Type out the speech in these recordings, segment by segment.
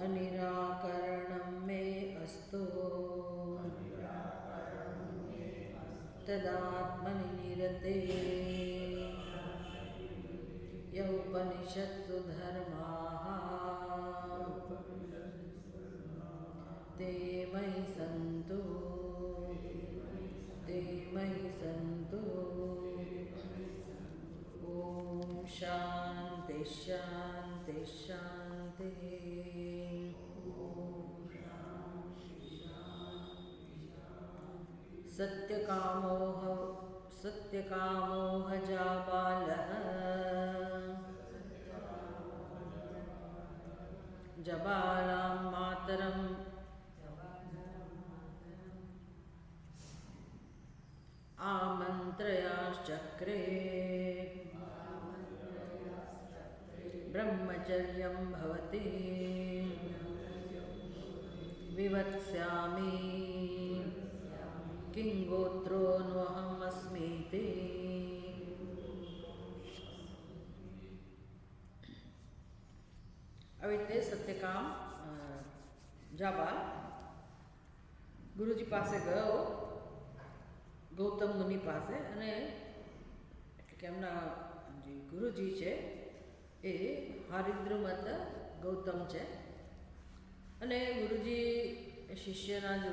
अनिराकरणं मे अस्तु तदात्मनि निरते यौपनिषत्सु धर्माः ते मयि सन्तु ॐ शान्ति शान्ति शान्तिः। सत्यकामो जाबालः जबालां मातरम् आमन्त्रयाश्चक्रे ब्रह्मचर्यं भवति विवत्स्यामि किं गोत्रोऽहम् अस्मीति। આવી રીતે સત્યકામ જાબાલ ગુરુજી પાસે ગયો, ગૌતમ મુનિ પાસે, અને એટલે કે એમના જે ગુરુજી છે એ હારિદ્રમત ગૌતમ છે. અને ગુરુજી શિષ્યના જે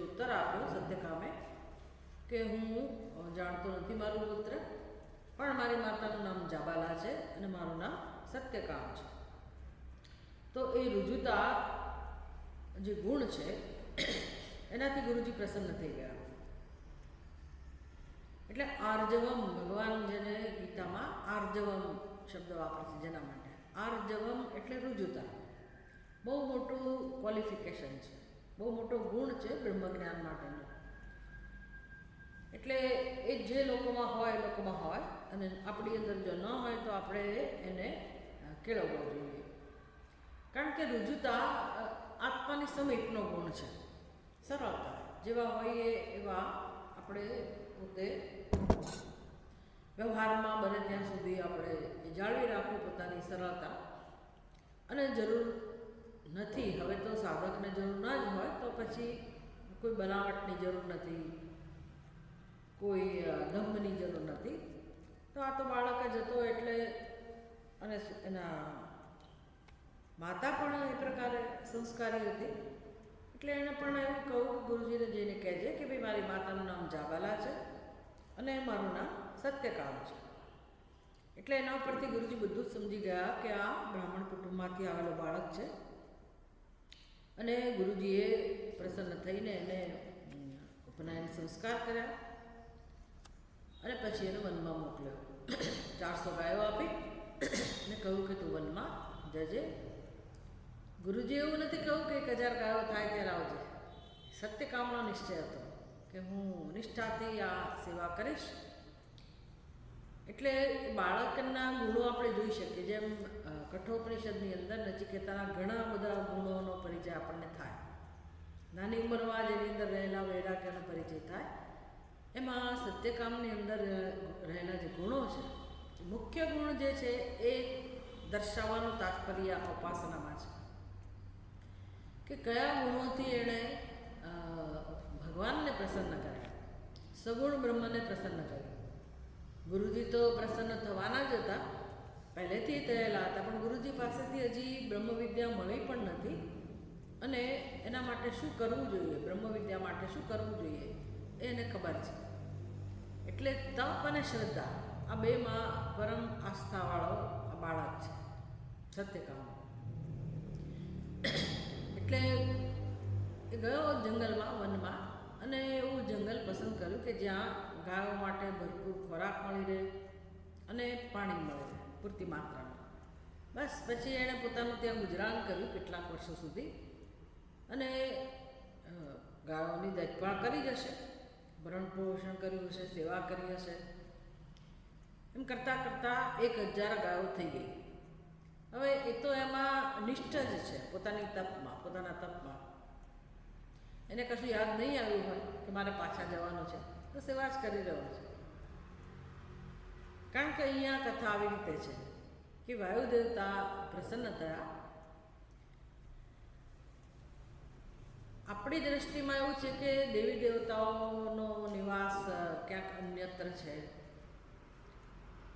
ઉત્તર આપ્યો સત્યકામે કે હું જાણતો નથી મારું પુત્ર, પણ મારી માતાનું નામ જાબાલા છે અને મારું નામ સત્યકામ છે. તો એ રુજુતા જે ગુણ છે એનાથી ગુરુજી પ્રસન્ન થઈ ગયા. એટલે આર્જવમ, ભગવાન જેને ગીતામાં આર્જવમ શબ્દ વાપરે છે જેના માટે. આર્જવમ એટલે રુજુતા, બહુ મોટું ક્વોલિફિકેશન છે, બહુ મોટો ગુણ છે બ્રહ્મજ્ઞાન માટેનો. એટલે એ જે લોકોમાં હોય એ લોકોમાં હોય, અને આપણી અંદર જો ન હોય તો આપણે એને કેળવવો જોઈએ. કારણ કે રુજુતા આત્માની સમીપનો ગુણ છે. સરળતા જેવા હોઈએ એવા આપણે પોતે વ્યવહારમાં બને ત્યાં સુધી આપણે જાળવી રાખવું પોતાની સરળતા. અને જરૂર નથી, હવે તો સાધકને જરૂર ના જ હોય તો પછી કોઈ બનાવટની જરૂર નથી, કોઈ દંભની જરૂર નથી. તો આ તો બાળક જ હતો એટલે, અને એના માતા પણ એ પ્રકારે સંસ્કારી હતી, એટલે એણે પણ એવું કહ્યું કે ગુરુજીને જઈને કહેજે કે ભાઈ મારી માતાનું નામ જાબાલા છે અને મારું નામ સત્યકામ છે. એટલે એના ઉપરથી ગુરુજી બધું જ સમજી ગયા કે આ બ્રાહ્મણ કુટુંબમાંથી આવેલો બાળક છે. અને ગુરુજીએ પ્રસન્ન થઈને એને ઉપનયન સંસ્કાર કર્યા અને પછી એને વનમાં મોકલ્યો. 400 ગાયો આપી અને કહ્યું કે તું વનમાં જજે. ગુરુજી એવું નથી કહ્યું કે 1000 ગાયો થાય ત્યારે આવજે. સત્યકામનો નિશ્ચય હતો કે હું નિષ્ઠાથી આ સેવા કરીશ. એટલે બાળકના ગુણો આપણે જોઈ શકીએ. જેમ કઠોપનિષદની અંદર નચિકેતાના ઘણા બધા ગુણોનો પરિચય આપણને થાય. નાની ઉંમરમાં જેની અંદર રહેલા વૈરાગ્યનો પરિચય થાય, એમાં સત્યકામની અંદર રહેલા જે ગુણો છે, મુખ્ય ગુણ જે છે એ દર્શાવવાનું તાત્પર્ય ઉપાસનામાં છે કે કયા ગુણોથી એણે ભગવાનને પ્રસન્ન કર્યા, સગુણ બ્રહ્મને પ્રસન્ન કર્યા. ગુરુજી તો પ્રસન્ન થવાના જ હતા, પહેલેથી થયેલા હતા, પણ ગુરુજી પાસેથી હજી બ્રહ્મવિદ્યા મળી પણ નથી. અને એના માટે શું કરવું જોઈએ, બ્રહ્મવિદ્યા માટે શું કરવું જોઈએ એ એને ખબર છે. એટલે તપ અને શ્રદ્ધા આ બેમાં પરમ આસ્થાવાળો આ બાળક છે સત્યકામ. એટલે એ ગયો જંગલમાં, વનમાં, અને એવું જંગલ પસંદ કર્યું કે જ્યાં ગાયો માટે ભરપૂર ખોરાક મળી રહે અને પાણી મળે પૂરતી માત્રામાં. બસ પછી એણે પોતાનું ત્યાં ગુજરાન કર્યું કેટલાક વર્ષો સુધી, અને ગાયોની દેખભાળ કરી જશે, ભરણ પોષણ કર્યું હશે, સેવા કરી હશે. એમ કરતાં કરતાં 1000 ગાયો થઈ ગઈ. હવે એ તો એમાં નિષ્ઠ જ છે પોતાના તપમાં. એને કશું યાદ નહીં આવ્યું હોય કે મારે પાછા જવાનું છે, તો સેવા જ કરી રહ્યો છે. કારણ કે અહીંયા કથા આવી રીતે છે કે વાયુ દેવતા પ્રસન્ન થયા આપણી દ્રષ્ટિમાં એવું છે કે દેવી દેવતાઓનો નિવાસ ક્યાંક અન્યત્ર છે,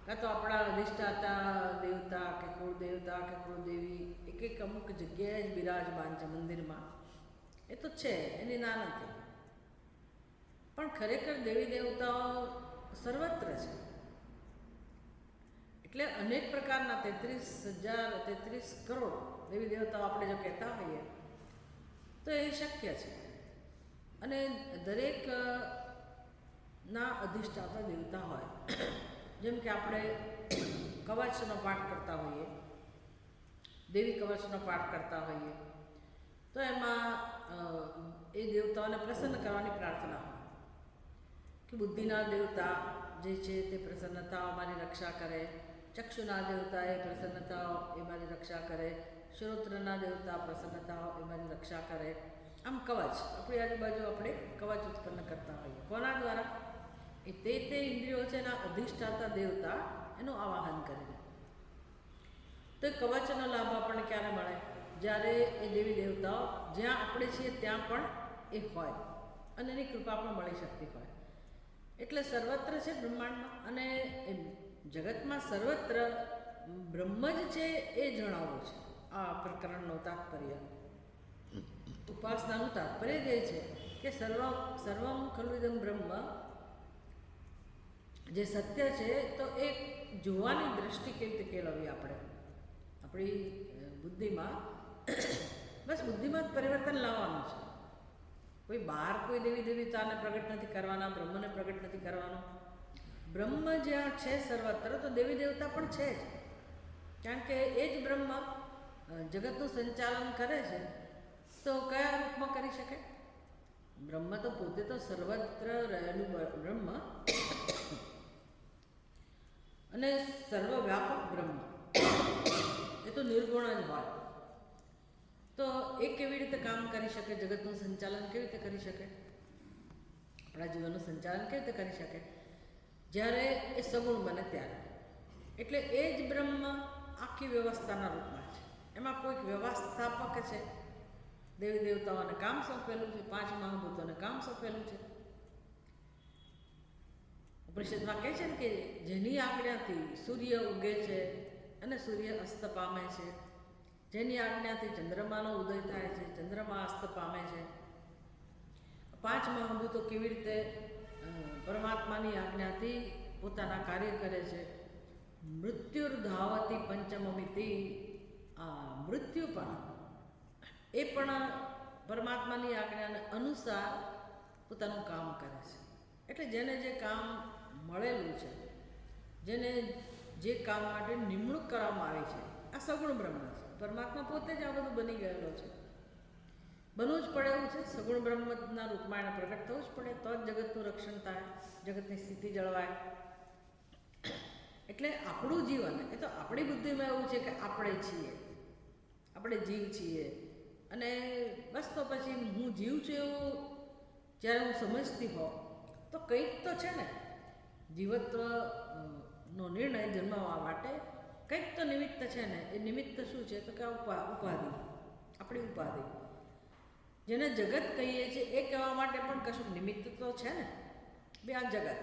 કાં તો આપણા અધિષ્ઠાતા દેવતા કે કુળદેવતા કે કુળદેવી એક અમુક જગ્યાએ જ બિરાજમાન છે મંદિરમાં, એ તો છે, એની ના નથી. પણ ખરેખર દેવી દેવતાઓ સર્વત્ર છે. એટલે અનેક પ્રકારના 33 કરોડ દેવી દેવતાઓ આપણે જો કહેતા હોઈએ તો એ શક્ય છે. અને દરેક ના અધિષ્ઠાતા દેવતા હોય. જેમ કે આપણે કવચનો પાઠ કરતા હોઈએ, દેવી કવચનો પાઠ કરતા હોઈએ, તો એમાં એ દેવતાઓને પ્રસન્ન કરવાની પ્રાર્થના હોય કે બુદ્ધિના દેવતા જે છે તે પ્રસન્નતાઓ મારી રક્ષા કરે, ચક્ષુના દેવતા એ પ્રસન્નતાઓ એ મારી રક્ષા કરે, શ્રોત્રના દેવતા પ્રસન્નતાઓ એ મારી રક્ષા કરે. આમ કવચ આપણી આજુબાજુ આપણે કવચ ઉત્પન્ન કરતા હોઈએ. કોના દ્વારા? એ તે ઇન્દ્રિયો છે એના અધિષ્ઠાતા દેવતા એનું આવાહન કરે. તો એ કવચનો લાભ આપણને ક્યારે મળે? જ્યારે એ દેવી દેવતાઓ જ્યાં આપણે છીએ ત્યાં પણ એ હોય અને એની કૃપા પણ મળી શકતી હોય. એટલે સર્વત્ર છે બ્રહ્માંડમાં, અને જગતમાં સર્વત્ર બ્રહ્મ જ છે એ જણાવવું છે આ પ્રકરણનો તાત્પર્ય. ઉપાસનાનું તાત્પર્ય જે છે કે સર્વમ ખલુ ઇદમ બ્રહ્મ જે સત્ય છે, તો એ જોવાની દ્રષ્ટિ કેવી રીતે કેળવવી આપણે આપણી બુદ્ધિમાં. બસ બુદ્ધિમાં જ પરિવર્તન લાવવાનું છે. કોઈ બહાર કોઈ દેવી દેવતાને પ્રગટ નથી કરવાના, બ્રહ્મને પ્રગટ નથી કરવાનું. બ્રહ્મ જ્યાં છે સર્વત્ર, તો દેવી દેવતા પણ છે જ, કારણ કે એ જ બ્રહ્મ જગતનું સંચાલન કરે છે. તો કયા રૂપમાં કરી શકે? બ્રહ્મ તો પોતે તો સર્વત્ર રહેલું બ્રહ્મ અને સર્વવ્યાપક બ્રહ્મ, એ તો નિર્ગુણ જ હોય. તો એ કેવી રીતે કામ કરી શકે? જગતનું સંચાલન કેવી રીતે કરી શકે? આપણા જીવનનું સંચાલન કેવી રીતે કરી શકે? જ્યારે એ સગુણ બને ત્યારે. એટલે એ જ બ્રહ્મ આખી વ્યવસ્થાના રૂપમાં છે. એમાં કોઈક વ્યવસ્થાપક છે, દેવી દેવતાઓને કામ સોંપેલું છે, 5 મહાભૂતોને કામ સોંપેલું છે. ઉપનિષદમાં કહે છે ને કે જેની આજ્ઞાથી સૂર્ય ઉગે છે અને સૂર્ય અસ્ત પામે છે, જેની આજ્ઞાથી ચંદ્રમાનો ઉદય થાય છે, ચંદ્રમા અસ્ત પામે છે. 5 મહાભૂતો કેવી રીતે પરમાત્માની આજ્ઞાથી પોતાના કાર્ય કરે છે. મૃત્યુર્ધાવતી પંચમમિતિ, મૃત્યુ પણ એ પણ પરમાત્માની આજ્ઞાને અનુસાર પોતાનું કામ કરે છે. એટલે જેને જે કામ મળેલું છે, જેને જે કામ માટે નિમણૂક કરવામાં આવી છે, આ સગુણ બ્રહ્મ છે. પરમાત્મા પોતે જ આ બધું બની ગયેલો છે. બનવું જ પડે એવું છે. સગુણ બ્રહ્મના રૂપમાં એને પ્રગટ થવું જ પડે, તો જ જગતનું રક્ષણ થાય, જગતની સ્થિતિ જળવાય. એટલે આપણું જીવન એ તો આપણી બુદ્ધિમાં એવું છે કે આપણે છીએ, આપણે જીવ છીએ, અને બસ તો પછી હું જીવ છું એવું જ્યારે હું સમજતી હોઉં તો કંઈક તો છે ને, જીવત્વનો નિર્ણય જન્માવવા માટે કંઈક તો નિમિત્ત છે ને. એ નિમિત્ત શું છે? તો કે ઉપાધિ, આપણી ઉપાધિ, જેને જગત કહીએ છીએ, એ કહેવા માટે પણ કશું નિમિત્ત તો છે ને. બે આ જગત,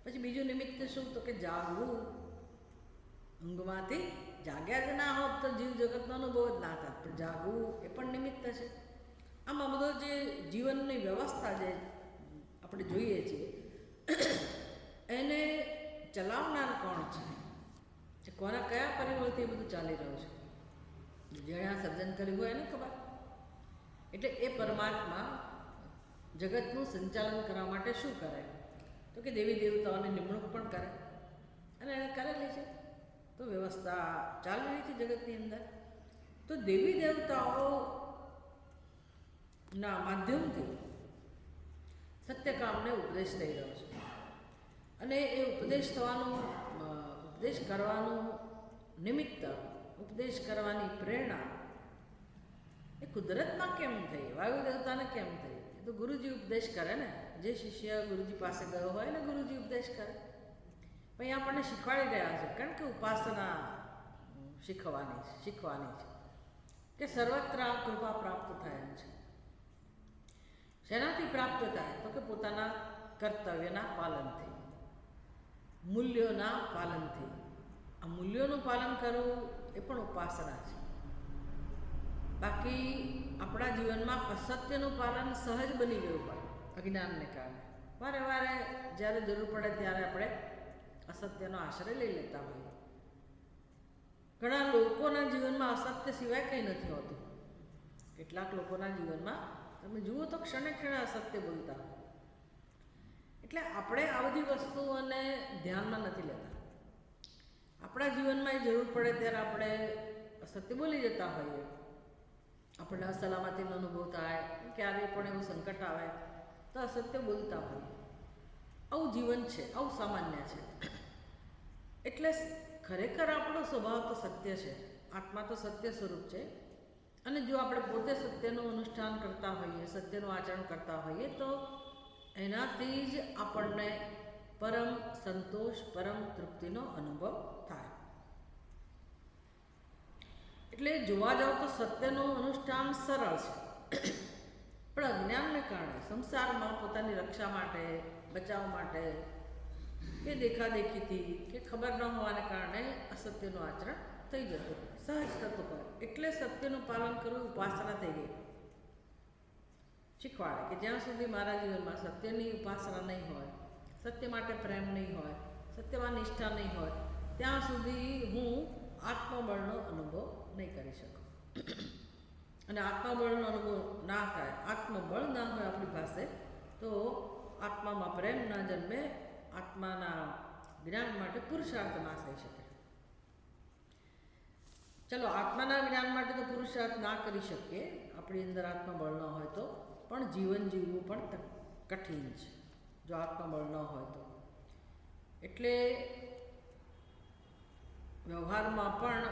પછી બીજું નિમિત્ત શું? તો કે જાગવું. ઊંઘમાંથી જાગ્યા જ ના હોત તો જીવ જગતનો અનુભવ જ ના થાત, પણ જાગવું એ પણ નિમિત્ત છે. આમાં બધો જે જીવનની વ્યવસ્થા જે આપણે જોઈએ છીએ, એને ચલાવનાર કોણ છે? કોના કયા પરિબળથી એ બધું ચાલી રહ્યું છે? જેણે આ સર્જન કર્યું હોય એને ખબર. એટલે એ પરમાત્મા જગતનું સંચાલન કરવા માટે શું કરે? તો કે દેવી દેવતાઓની નિમણૂક પણ કરે, અને એને કરેલી છે. તો વ્યવસ્થા ચાલી રહી છે જગતની અંદર. તો દેવી દેવતાઓના માધ્યમથી સત્યકામને ઉપદેશ થઈ રહ્યો છે. અને એ ઉપદેશ કરવાનું નિમિત્ત, ઉપદેશ કરવાની પ્રેરણા એ કુદરતમાં કેમ થઈ? વાયુ દેવતાને કેમ થઈ? એ તો ગુરુજી ઉપદેશ કરે ને. જે શિષ્ય ગુરુજી પાસે ગયો હોય ને, ગુરુજી ઉપદેશ કરે. પણ આપણને શીખવાડી રહ્યા છે, કારણ કે ઉપાસના શીખવાની છે કે સર્વત્ર કૃપા પ્રાપ્ત થાય એમ છે. શેનાથી પ્રાપ્ત થાય? તો કે પોતાના કર્તવ્યના પાલનથી, મૂલ્યોના પાલનથી. આ મૂલ્યોનું પાલન કરવું એ પણ ઉપાસના છે. બાકી આપણા જીવનમાં અસત્યનું પાલન સહજ બની ગયું હોય અજ્ઞાનને કારણે. વારે વારે જ્યારે જરૂર પડે ત્યારે આપણે અસત્યનો આશ્રય લઈ લેતા હોઈએ. ઘણા લોકોના જીવનમાં અસત્ય સિવાય કંઈ નથી હોતું. કેટલાક લોકોના જીવનમાં તમે જુઓ તો ક્ષણે ક્ષણે અસત્ય બોલતા હોય. એટલે આપણે આ બધી વસ્તુઓને ધ્યાનમાં નથી લેતા. આપણા જીવનમાં એ જરૂર પડે ત્યારે આપણે અસત્ય બોલી જતા હોઈએ. આપણને અસલામતીનો અનુભવ થાય, ક્યારેય પણ એવું સંકટ આવે તો અસત્ય બોલતા હોઈએ. આવું જીવન છે, આવું સામાન્ય છે. એટલે ખરેખર આપણો સ્વભાવ તો સત્ય છે, આત્મા તો સત્ય સ્વરૂપ છે. અને જો આપણે પોતે સત્યનું અનુષ્ઠાન કરતા હોઈએ, સત્યનું આચરણ કરતા હોઈએ તો એનાથી જ આપણને પરમ સંતોષ, પરમ તૃપ્તિનો અનુભવ થાય. એટલે જોવા જાવ તો સત્યનું અનુષ્ઠાન સરળ છે, પણ અજ્ઞાનને કારણે સંસારમાં પોતાની રક્ષા માટે, બચાવ માટે કે દેખાદેખીથી કે ખબર ન હોવાને કારણે અસત્યનું આચરણ થઈ જતું, સહજ થતું હોય. એટલે સત્યનું પાલન કરવું ઉપાસના થઈ ગઈ. શીખવાડે કે જ્યાં સુધી મારા જીવનમાં સત્યની ઉપાસના નહીં હોય, સત્ય માટે પ્રેમ નહીં હોય, સત્યમાં નિષ્ઠા નહીં હોય, ત્યાં સુધી હું આત્મબળનો અનુભવ નહીં કરી શકું. અને આત્મબળનો અનુભવ ના થાય, આત્મબળ ના હોય આપણી પાસે, તો આત્મામાં પ્રેમ ના જન્મે, આત્માના જ્ઞાન માટે પુરુષાર્થ ના થઈ શકે. ચલો, આત્માના જ્ઞાન માટે તો પુરુષાર્થ ના કરી શકીએ, આપણી અંદર આત્મબળ ન હોય તો, પણ જીવન જીવવું પણ કઠિન છે જો આત્મબળ ન હોય તો. એટલે વ્યવહારમાં પણ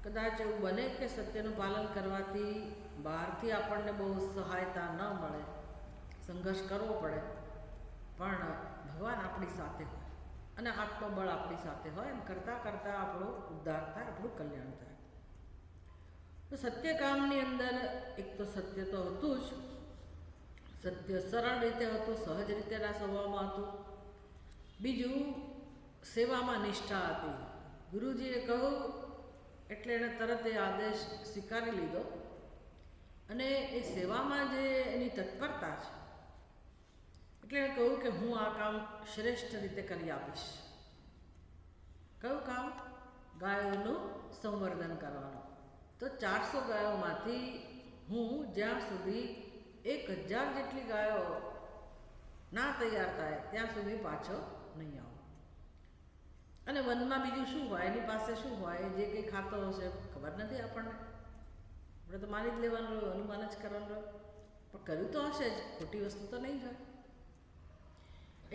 કદાચ એવું બને કે સત્યનું પાલન કરવાથી બહારથી આપણને બહુ સહાયતા ન મળે, સંઘર્ષ કરવો પડે, પણ ભગવાન આપણી સાથે હોય અને આત્મબળ આપણી સાથે હોય, એમ કરતાં કરતાં આપણો ઉદ્ધાર થાય, આપણું કલ્યાણ થાય. તો સત્યકામની અંદર એક તો સત્ય તો હતું જ, સત્ય સરળ રીતે હતું, સહજ રીતેના સ્વભાવમાં હતું. બીજું, સેવામાં નિષ્ઠા હતી. ગુરુજીએ કહ્યું એટલે એણે તરત એ આદેશ સ્વીકારી લીધો, અને એ સેવામાં જે એની તત્પરતા છે, એટલે એણે કહ્યું કે હું આ કામ શ્રેષ્ઠ રીતે કરી આપીશ. કયું કામ? ગાયોનું સંવર્ધન કરવાનું. તો 400 ગાયોમાંથી હું જ્યાં સુધી 1000 જેટલી ગાયો ના તૈયાર થાય ત્યાં સુધી પાછો નહીં આવું. અને વનમાં બીજું શું હોય, એની પાસે શું હોય, જે કંઈ ખાતો હશે ખબર નથી આપણને, આપણે તો માની જ લેવાનું, અનુમાન જ કરવાનું, પણ કર્યું તો હશે જ, ખોટી વસ્તુ તો નહીં જ હોય.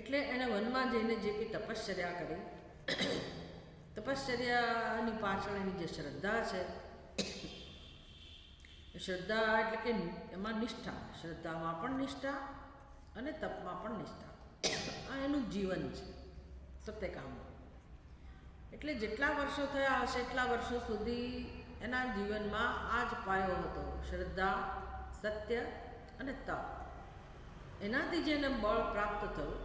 એટલે એણે વનમાં જઈને જે કંઈ તપશ્ચર્યા કરી, તપશ્ચર્યાની પાછળ એની જે શ્રદ્ધા છે, શ્રદ્ધા એટલે કે એમાં નિષ્ઠા, શ્રદ્ધામાં પણ નિષ્ઠા અને તપમાં પણ નિષ્ઠા, આ એનું જીવન છે સત્યકામનું. એટલે જેટલા વર્ષો થયા હશે એટલા વર્ષો સુધી એના જીવનમાં આ જ પાયો હતો, શ્રદ્ધા, સત્ય અને તપ. એનાથી જેને બળ પ્રાપ્ત થયું,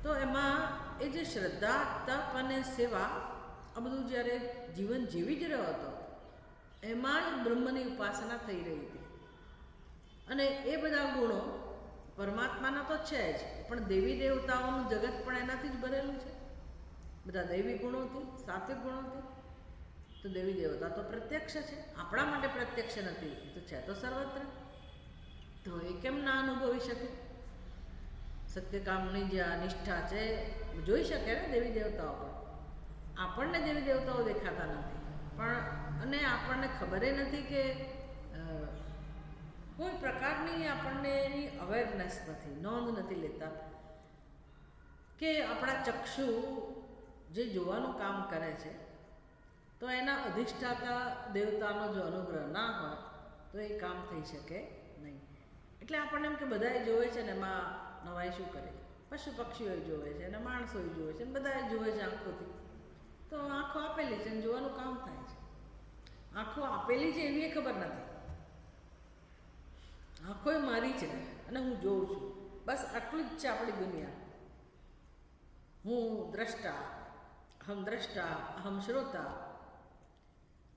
તો એમાં એ જે શ્રદ્ધા, તપ અને સેવા, આ બધું જ્યારે જીવન જીવી જ રહ્યો હતો, એમાં જ બ્રહ્મની ઉપાસના થઈ રહી હતી. અને એ બધા ગુણો પરમાત્માના તો છે જ, પણ દેવી દેવતાઓનું જગત પણ એનાથી જ ભરેલું છે, બધા દૈવી ગુણોથી, સાત્વિક ગુણોથી. તો દેવી દેવતા તો પ્રત્યક્ષ છે, આપણા માટે પ્રત્યક્ષ નથી, એ તો છે તો સર્વત્ર. તો એ કેમ ના અનુભવી શકે? સત્યકામની જે આ નિષ્ઠા છે જોઈ શકે ને દેવી દેવતાઓ પર. આપણને દેવી દેવતાઓ દેખાતા નથી, પણ અને આપણને ખબર નથી કે કોઈ પ્રકારની આપણને એની અવેરનેસ નથી, નોંધ નથી લેતા કે આપણા ચક્ષુ જે જોવાનું કામ કરે છે, તો એના અધિષ્ઠાતા દેવતાનો જો અનુગ્રહ ના હોય તો એ કામ થઈ શકે નહીં. એટલે આપણને એમ કે બધાએ જોવે છે ને એમાં નવાઈ શું કરે, પશુ પક્ષીઓ જોવે છે અને માણસો જોવે છે, બધાએ જોવે છે આંખોથી. તો આંખો આપેલી છે અને જોવાનું કામ થાય છે. આંખો આપેલી છે એવી ખબર નથી, આંખોય મારી છે અને હું જોઉં છું, બસ આટલું જ છે આપણી દુનિયા. હું દ્રષ્ટા, અહમ શ્રોતા,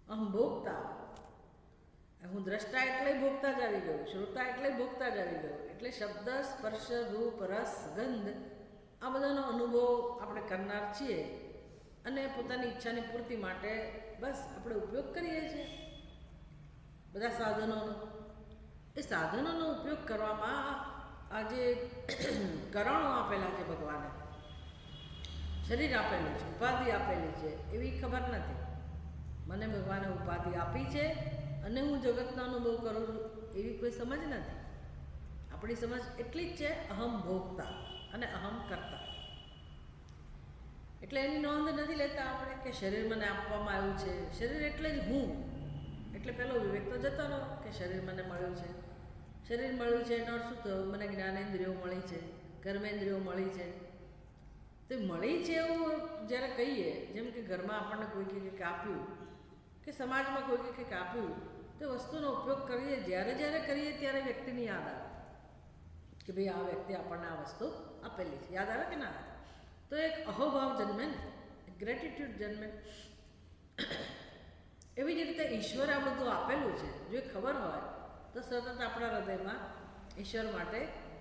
અહમ ભોગતા. હું દ્રષ્ટા એટલે ભોગતા જ આવી ગયું, શ્રોતા એટલે ભોગતા જ આવી ગયું. એટલે શબ્દ, સ્પર્શ, રૂપ, રસ, ગંધ આ બધાનો અનુભવ આપણે કરનાર છીએ અને પોતાની ઈચ્છાની પૂર્તિ માટે બસ આપણે ઉપયોગ કરીએ છીએ બધા સાધનોનો. એ સાધનોનો ઉપયોગ કરવામાં આ જે કરણો આપેલા છે ભગવાને, શરીર આપેલું છે, ઉપાધિ આપેલી છે, એવી ખબર નથી. મને ભગવાને ઉપાધિ આપી છે અને હું જગતનો અનુભવ કરું છું એવી કોઈ સમજ નથી. આપણી સમજ એટલી જ છે અહમ ભોગતા અને અહમ કરતા. એટલે એની નોંધ નથી લેતા આપણે કે શરીર મને આપવામાં આવ્યું છે. શરીર એટલે જ હું. એટલે પેલો વિવેક તો જતો રહો કે શરીર મને મળ્યું છે. શરીર મળ્યું છે એનો શું થયું? મને જ્ઞાનેન્દ્રિયો મળી છે, કર્મેન્દ્રિયો મળી છે. તો મળી છે એવું જ્યારે કહીએ, જેમ કે ઘરમાં આપણને કોઈ કંઈક આપ્યું કે સમાજમાં કોઈ કંઈક આપ્યું, તો વસ્તુનો ઉપયોગ કરીએ જ્યારે કરીએ ત્યારે વ્યક્તિની યાદ આવે કે ભાઈ આ વ્યક્તિ આપણને આ વસ્તુ આપેલી છે. યાદ આવે કે ના આવે? તો એક અહોભાવ જન્મે ને, ગ્રેટિટ્યૂડ જન્મે. એવી જ રીતે ઈશ્વરે આ બધું આપેલું છે, જો એ ખબર હોય તો સતત આપણા હૃદયમાં ઈશ્વર માટે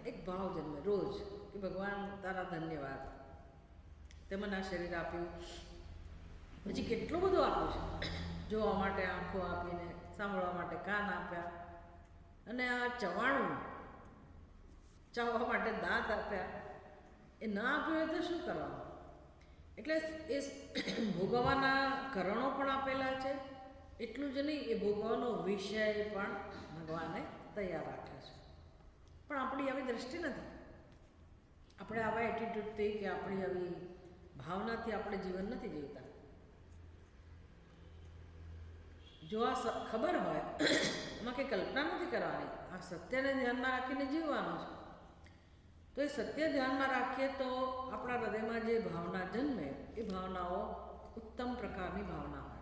એક ભાવ જન્મે રોજ કે ભગવાન તારા ધન્યવાદ, તે મને આ શરીર આપ્યું, પછી કેટલું બધું આપ્યું છે. જોવા માટે આંખો આપીને, સાંભળવા માટે કાન આપ્યા, અને આ ચવાણું ચાવવા માટે દાંત આપ્યા. એ ના આપ્યું હોય તો શું કરવાનું? એટલે એ ભોગવવાના કરણો પણ આપેલા છે, એટલું જ નહીં, એ ભોગવવાનો વિષય પણ ભગવાને તૈયાર રાખ્યો છે. પણ આપણી આવી દ્રષ્ટિ નથી. આપણે આવા એટીટ્યૂડથી કે આપણી આવી ભાવનાથી આપણે જીવન નથી જીવતા. જો આ ખબર હોય, એમાં કંઈ કલ્પના નથી કરવાની, આ સત્યને ધ્યાનમાં રાખીને જીવવાનું છે. તો એ સત્ય ધ્યાનમાં રાખીએ તો આપણા હૃદયમાં જે ભાવના જન્મે એ ભાવનાઓ ઉત્તમ પ્રકારની ભાવના હોય,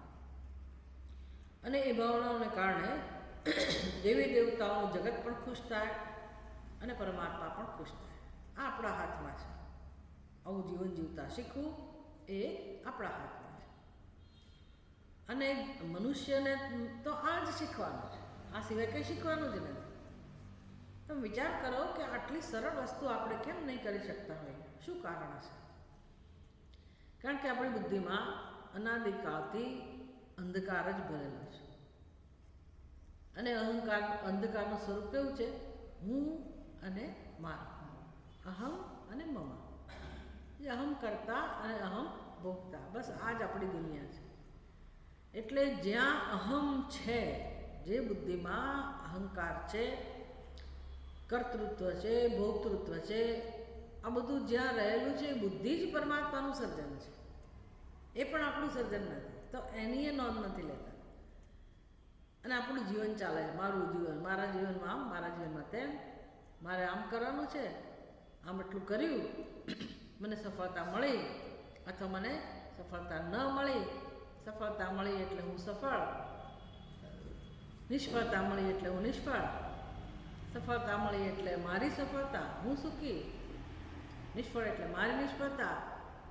અને એ ભાવનાઓને કારણે દેવી દેવતાઓનું જગત પણ ખુશ થાય અને પરમાત્મા પણ ખુશ થાય. આ આપણા હાથમાં છે. આવું જીવન જીવતા શીખવું એ આપણા હાથમાં છે. અને મનુષ્યને તો આ જ શીખવાનું છે, આ સિવાય કંઈ શીખવાનું જ નથી. તમે વિચાર કરો કે આટલી સરળ વસ્તુ આપણે કેમ નહીં કરી શકતા હોઈએ? શું કારણ હશે? કારણ કે આપણી બુદ્ધિમાં અનાદિકાળથી અંધકાર જ ભરેલો છે. અને અંધકારનું સ્વરૂપ કેવું છે? હું અને મારું, અહમ અને મમ. એ અહમ કરતા અને અહમ ભોગતા, બસ આ જ આપણી દુનિયા છે. એટલે જ્યાં અહમ છે, જે બુદ્ધિમાં અહંકાર છે, કર્તૃત્વ છે, ભોક્તૃત્વ છે, આ બધું જ્યાં રહેલું છે, એ બુદ્ધિ જ પરમાત્માનું સર્જન છે. એ પણ આપણું સર્જન નથી. તો એની એ નોંધ નથી લેતા. અને આપણું જીવન ચાલે છે, મારું જીવન, મારા જીવનમાં આમ, મારા જીવનમાં તેમ, મારે આમ કરવાનું છે, આમ એટલું કર્યું, મને સફળતા મળી અથવા મને સફળતા ન મળી. સફળતા મળી એટલે હું સફળ, નિષ્ફળતા મળી એટલે હું નિષ્ફળ. સફળતા મળી એટલે મારી સફળતા, હું સુખી. નિષ્ફળ એટલે મારી નિષ્ફળતા,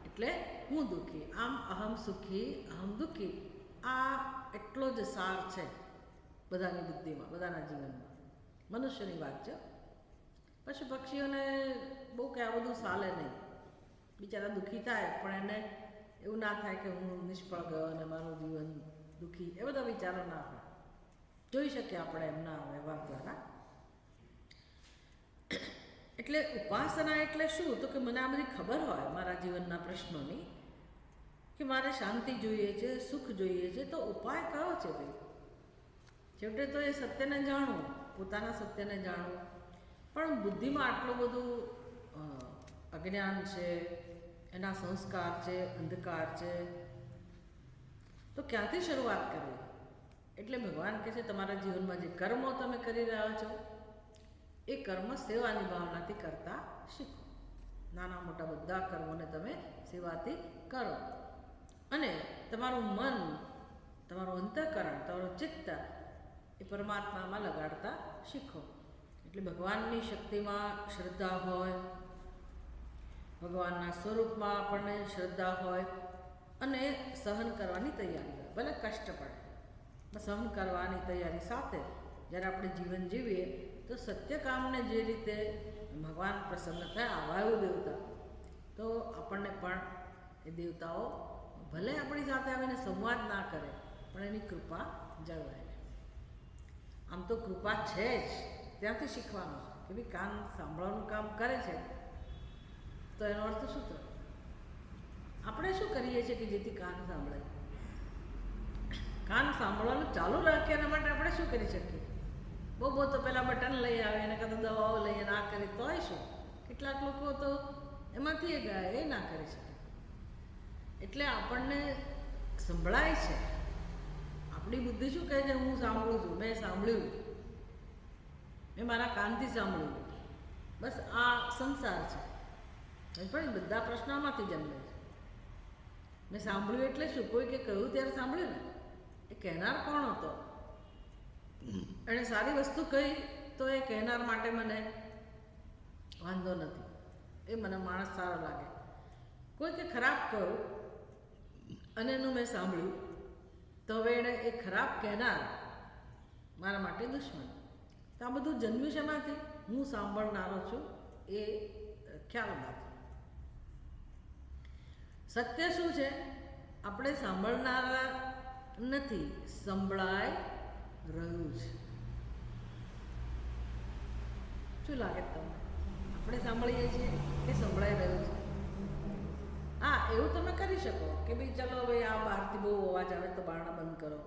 એટલે હું દુઃખી. આમ અહમ સુખી, અહમ દુઃખી. આ એટલો જ સાર છે બધાની બુદ્ધિમાં, બધાના જીવનમાં. મનુષ્યની વાત છે. પશુ પક્ષીઓને બહુ કે આ બધું ચાલે નહીં, બિચારા દુઃખી થાય, પણ એને એવું ના થાય કે હું નિષ્ફળ ગયો અને મારું જીવન દુઃખી. એ બધા વિચારો ના હોય. જોઈ શકીએ આપણે એમના વ્યવહાર દ્વારા. એટલે ઉપાસના એટલે શું? તો કે મને આ બધી ખબર હોય મારા જીવનના પ્રશ્નોની, કે મારે શાંતિ જોઈએ છે, સુખ જોઈએ છે, તો ઉપાય કયો છે ભાઈ? છેવટે તો એ સત્યને જાણવું, પોતાના સત્યને જાણવું. પણ બુદ્ધિમાં આટલું બધું અજ્ઞાન છે, એના સંસ્કાર છે, અંધકાર છે, તો ક્યાંથી શરૂઆત કરવી? એટલે ભગવાન કહે છે તમારા જીવનમાં જે કર્મો તમે કરી રહ્યા છો, એ કર્મ સેવાની ભાવનાથી કરતા શીખો. નાના મોટા બધા કર્મોને તમે સેવાથી કરો, અને તમારું મન, તમારું અંતઃકરણ, તમારું ચિત્ત એ પરમાત્મામાં લગાડતા શીખો. એટલે ભગવાનની શક્તિમાં શ્રદ્ધા હોય, ભગવાનના સ્વરૂપમાં આપણને શ્રદ્ધા હોય અને સહન કરવાની તૈયારી હોય. ભલે કષ્ટ પડે, પણ સહન કરવાની તૈયારી સાથે જ્યારે આપણે જીવન જીવીએ તો સત્યકામને જે રીતે ભગવાન પ્રસન્ન થાય, વાયુ દેવતા, તો આપણને પણ એ દેવતાઓ ભલે આપણી સાથે આવીને સંવાદ ના કરે પણ એની કૃપા જળવાય. આમ તો કૃપા છે જ, ત્યાંથી શીખવાનું કે ભાઈ કાન સાંભળવાનું કામ કરે છે તો એનો અર્થ શું થયો? આપણે શું કરીએ છીએ કે જેથી કાન સાંભળે? કાન સાંભળવાનું ચાલુ રાખીએ એના માટે આપણે શું કરી શકીએ? બહુ તો પહેલાં બટન લઈ આવે અને કાં તો દવાઓ લઈએ, ના કરી તોય શું? કેટલાક લોકો તો એમાંથી એ ના કરી શકે. એટલે આપણને સંભળાય છે, આપણી બુદ્ધિ શું કહે છે? હું સાંભળું છું, મેં સાંભળ્યું, મેં મારા કાનથી સાંભળ્યું. બસ આ સંસાર છે. પણ બધા પ્રશ્નો આમાંથી જન્મે છે. મેં સાંભળ્યું એટલે શું? કોઈ કે કહ્યું ત્યારે સાંભળ્યું ને? એ કહેનાર કોણ હતો? એણે સારી વસ્તુ કહી તો એ કહેનાર માટે મને વાંધો નથી, એ મને માણસ સારો લાગે. કોઈ કે ખરાબ કહ્યું અને એનું મેં સાંભળ્યું તો હવે એણે એ ખરાબ કહેનાર મારા માટે દુશ્મન. તો આ બધું જન્મ્યું છે એમાંથી, હું સાંભળનારો છું એ ખ્યાલમાંથી. સત્ય શું છે? આપણે સાંભળનારા નથી, સંભળાય રહ્યું છે. શું લાગે તમને? આપણે સાંભળીએ છીએ કે સંભળાઈ રહ્યું છે? હા, એવું તમે કરી શકો કે ભાઈ ચલો ભાઈ આ બહારથી બહુ અવાજ આવે તો બારણા બંધ કરો,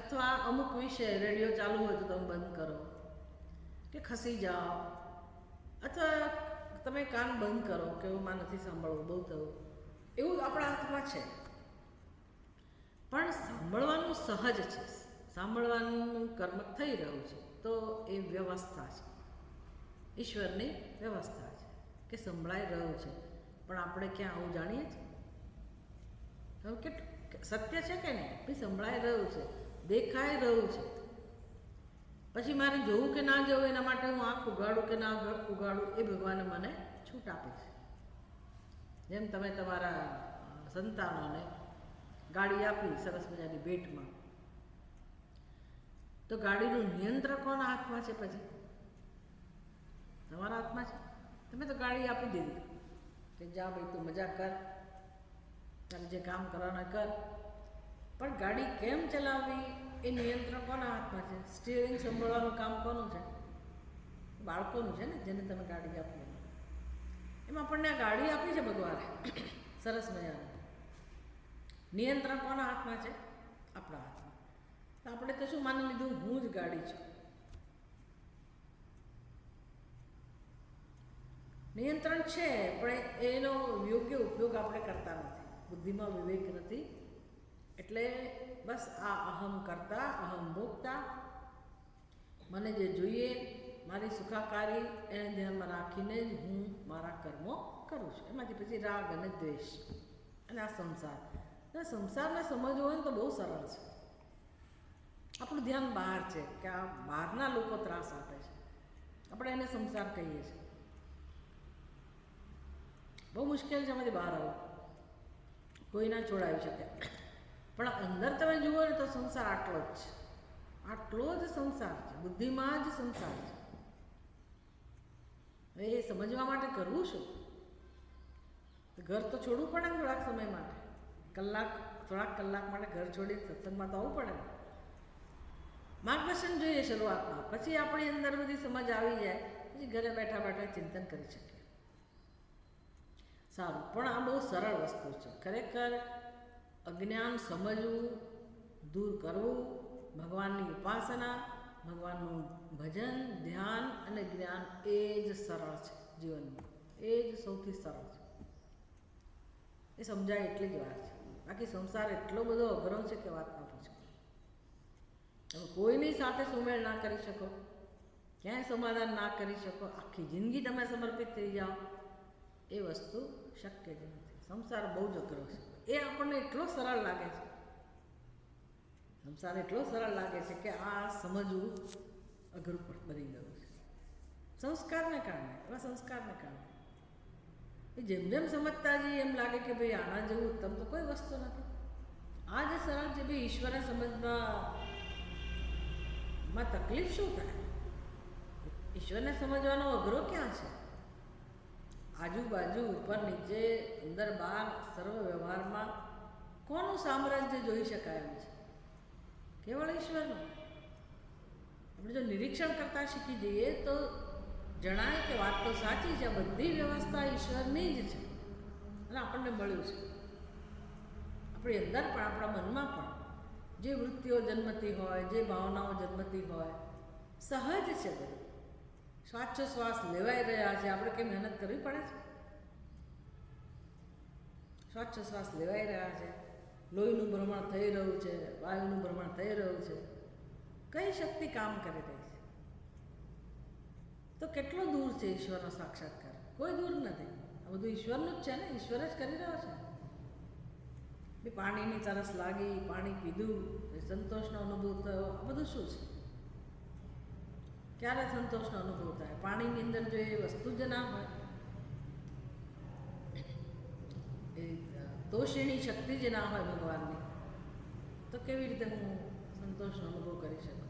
અથવા અમુક વિષય રેડિયો ચાલુ હોય તો તમે બંધ કરો, કે ખસી જાઓ, અથવા તમે કાન બંધ કરો કે એમાં નથી સાંભળવું, બહુ થયું. એવું આપણા હાથમાં છે. પણ સાંભળવાનું સહજ છે, સાંભળવાનું કર્મ થઈ રહ્યું છે, તો એ વ્યવસ્થા છે, ઈશ્વરની વ્યવસ્થા છે કે સંભળાઈ રહ્યું છે. પણ આપણે ક્યાં આવું જાણીએ છીએ? કે સત્ય છે કે નહીં? ભાઈ સંભળાઈ રહ્યું છે, દેખાઈ રહ્યું છે. પછી મારે જોવું કે ના જોવું એના માટે હું આંખ ઉગાડું કે ના ઉગાડું, એ ભગવાને મને છૂટ આપી છે. જેમ તમે તમારા સંતાનોને ગાડી આપી સરસ મજાની ભેટમાં, તો ગાડીનું નિયંત્રણ કોના હાથમાં છે? પછી તમારા હાથમાં છે. તમે તો ગાડી આપી દીધી કે જા ભાઈ તું મજા કર, તારે જે કામ કરવાના કર. પણ ગાડી કેમ ચલાવવી એ નિયંત્રણ કોના હાથમાં છે? સ્ટીયરિંગ સંભાળવાનું કામ કોનું છે? બાળકોનું છે ને, જેને તમે ગાડી આપી. એમ આપણને આ ગાડી આપી છે ભગવાને સરસ મજાનું. નિયંત્રણ કોના હાથમાં છે? આપણા હાથમાં. તો આપણે તો શું માની લીધું? હું જ ગાડી છું. નિયંત્રણ છે પણ એનો યોગ્ય ઉપયોગ આપણે કરતા નથી, બુદ્ધિમાં વિવેક નથી. એટલે બસ આ અહમ કરતા, અહમ ભોગતા, મને જે જોઈએ મારી સુખાકારી એને ધ્યાનમાં રાખીને જ હું મારા કર્મો કરું છું. એમાંથી પછી રાગ અને દ્વેષ અને આ સંસાર. સંસારને સમજવો હોય ને તો બહુ સરળ છે. આપણું ધ્યાન બહાર છે કે આ બહારના લોકો ત્રાસ આપે છે, આપણે એને સંસાર કહીએ છીએ. બહુ મુશ્કેલ છે એમાંથી બહાર આવવું, કોઈ ના છોડાવી શકે. પણ અંદર તમે જુઓ ને તો સંસાર આટલો જ છે, આટલો જ સંસાર છે, બુદ્ધિમાં જ સંસાર છે. હવે એ સમજવા માટે કરવું શું? ઘર તો છોડવું પડે ને થોડાક સમય માટે, થોડાક કલાક માટે ઘર છોડી સત્સંગમાં તો આવવું પડે ને. માર્ગદર્શન જોઈએ શરૂઆતમાં, પછી આપણી અંદર બધી સમજ આવી જાય, પછી ઘરે બેઠા બેઠા ચિંતન કરી શકીએ. સારું, પણ આ બહુ સરળ વસ્તુ છે ખરેખર. અજ્ઞાન સમજવું, દૂર કરવું, ભગવાનની ઉપાસના, ભગવાનનું ભજન, ધ્યાન અને જ્ઞાન, એ જ સરળ છે જીવનમાં. એ જ સૌથી સરળ છે. એ સમજાય એટલી જ વાત છે. બાકી સંસાર એટલો બધો અઘરો છે કે વાત ન પૂછો. તમે કોઈની સાથે સુમેળ ના કરી શકો, ક્યાંય સમાધાન ના કરી શકો, આખી જિંદગી તમે સમર્પિત થઈ જાઓ, એ વસ્તુ શક્ય જ નથી. સંસાર બહુ જ અઘરો છે. એ આપણને એટલો સરળ લાગે છે, સંસાર એટલો સરળ લાગે છે કે આ સમજવું અઘરું પણ બની ગયું છે. સંસ્કારને કારણે, એવા સંસ્કારને કારણે જેમ જેમ સમજતા જઈએ એમ લાગે કે ભાઈ આના જેવું ઉત્તમ તો કોઈ વસ્તુ નથી. આ જે સરળ છે ભાઈ, ઈશ્વરને સમજવામાં તકલીફ શું થાય? ઈશ્વરને સમજવાનો અઘરો ક્યાં છે? આજુબાજુ, ઉપર નીચે, અંદર બહાર, સર્વ વ્યવહારમાં કોનું સામ્રાજ્ય જોઈ શકાય એમ છે? કેવળ ઈશ્વરનું. આપણે જો નિરીક્ષણ કરતા શીખી જઈએ તો જણાય કે વાત તો સાચી છે, બધી વ્યવસ્થા ઈશ્વરની જ છે અને આપણને મળ્યું છે. આપણી અંદર પણ, આપણા મનમાં પણ જે વૃત્તિઓ જન્મતી હોય, જે ભાવનાઓ જન્મતી હોય, સહજ છે બધું. શ્વાસ લેવાઈ રહ્યા છે, આપણે કંઈ મહેનત કરવી પડે છે? શ્વાસ લેવાઈ રહ્યા છે, લોહીનું ભ્રમણ થઈ રહ્યું છે, વાયુનું ભ્રમણ થઈ રહ્યું છે. કઈ શક્તિ કામ કરી રહી છે? તો કેટલો દૂર છે ઈશ્વરનો સાક્ષાત્કાર? કોઈ દૂર નથી. આ બધું ઈશ્વરનું જ છે ને, ઈશ્વર જ કરી રહ્યો છે. બી પાણીની તરસ લાગી, પાણી પીધું, સંતોષનો અનુભવ થયો, આ બધું શું છે? ક્યારે સંતોષનો અનુભવ થાય? પાણીની અંદર જો એ વસ્તુ જ ના હોય, એ તોષીણી શક્તિ જ ના હોય ભગવાનની, તો કેવી રીતે હું સંતોષનો અનુભવ કરી શકું?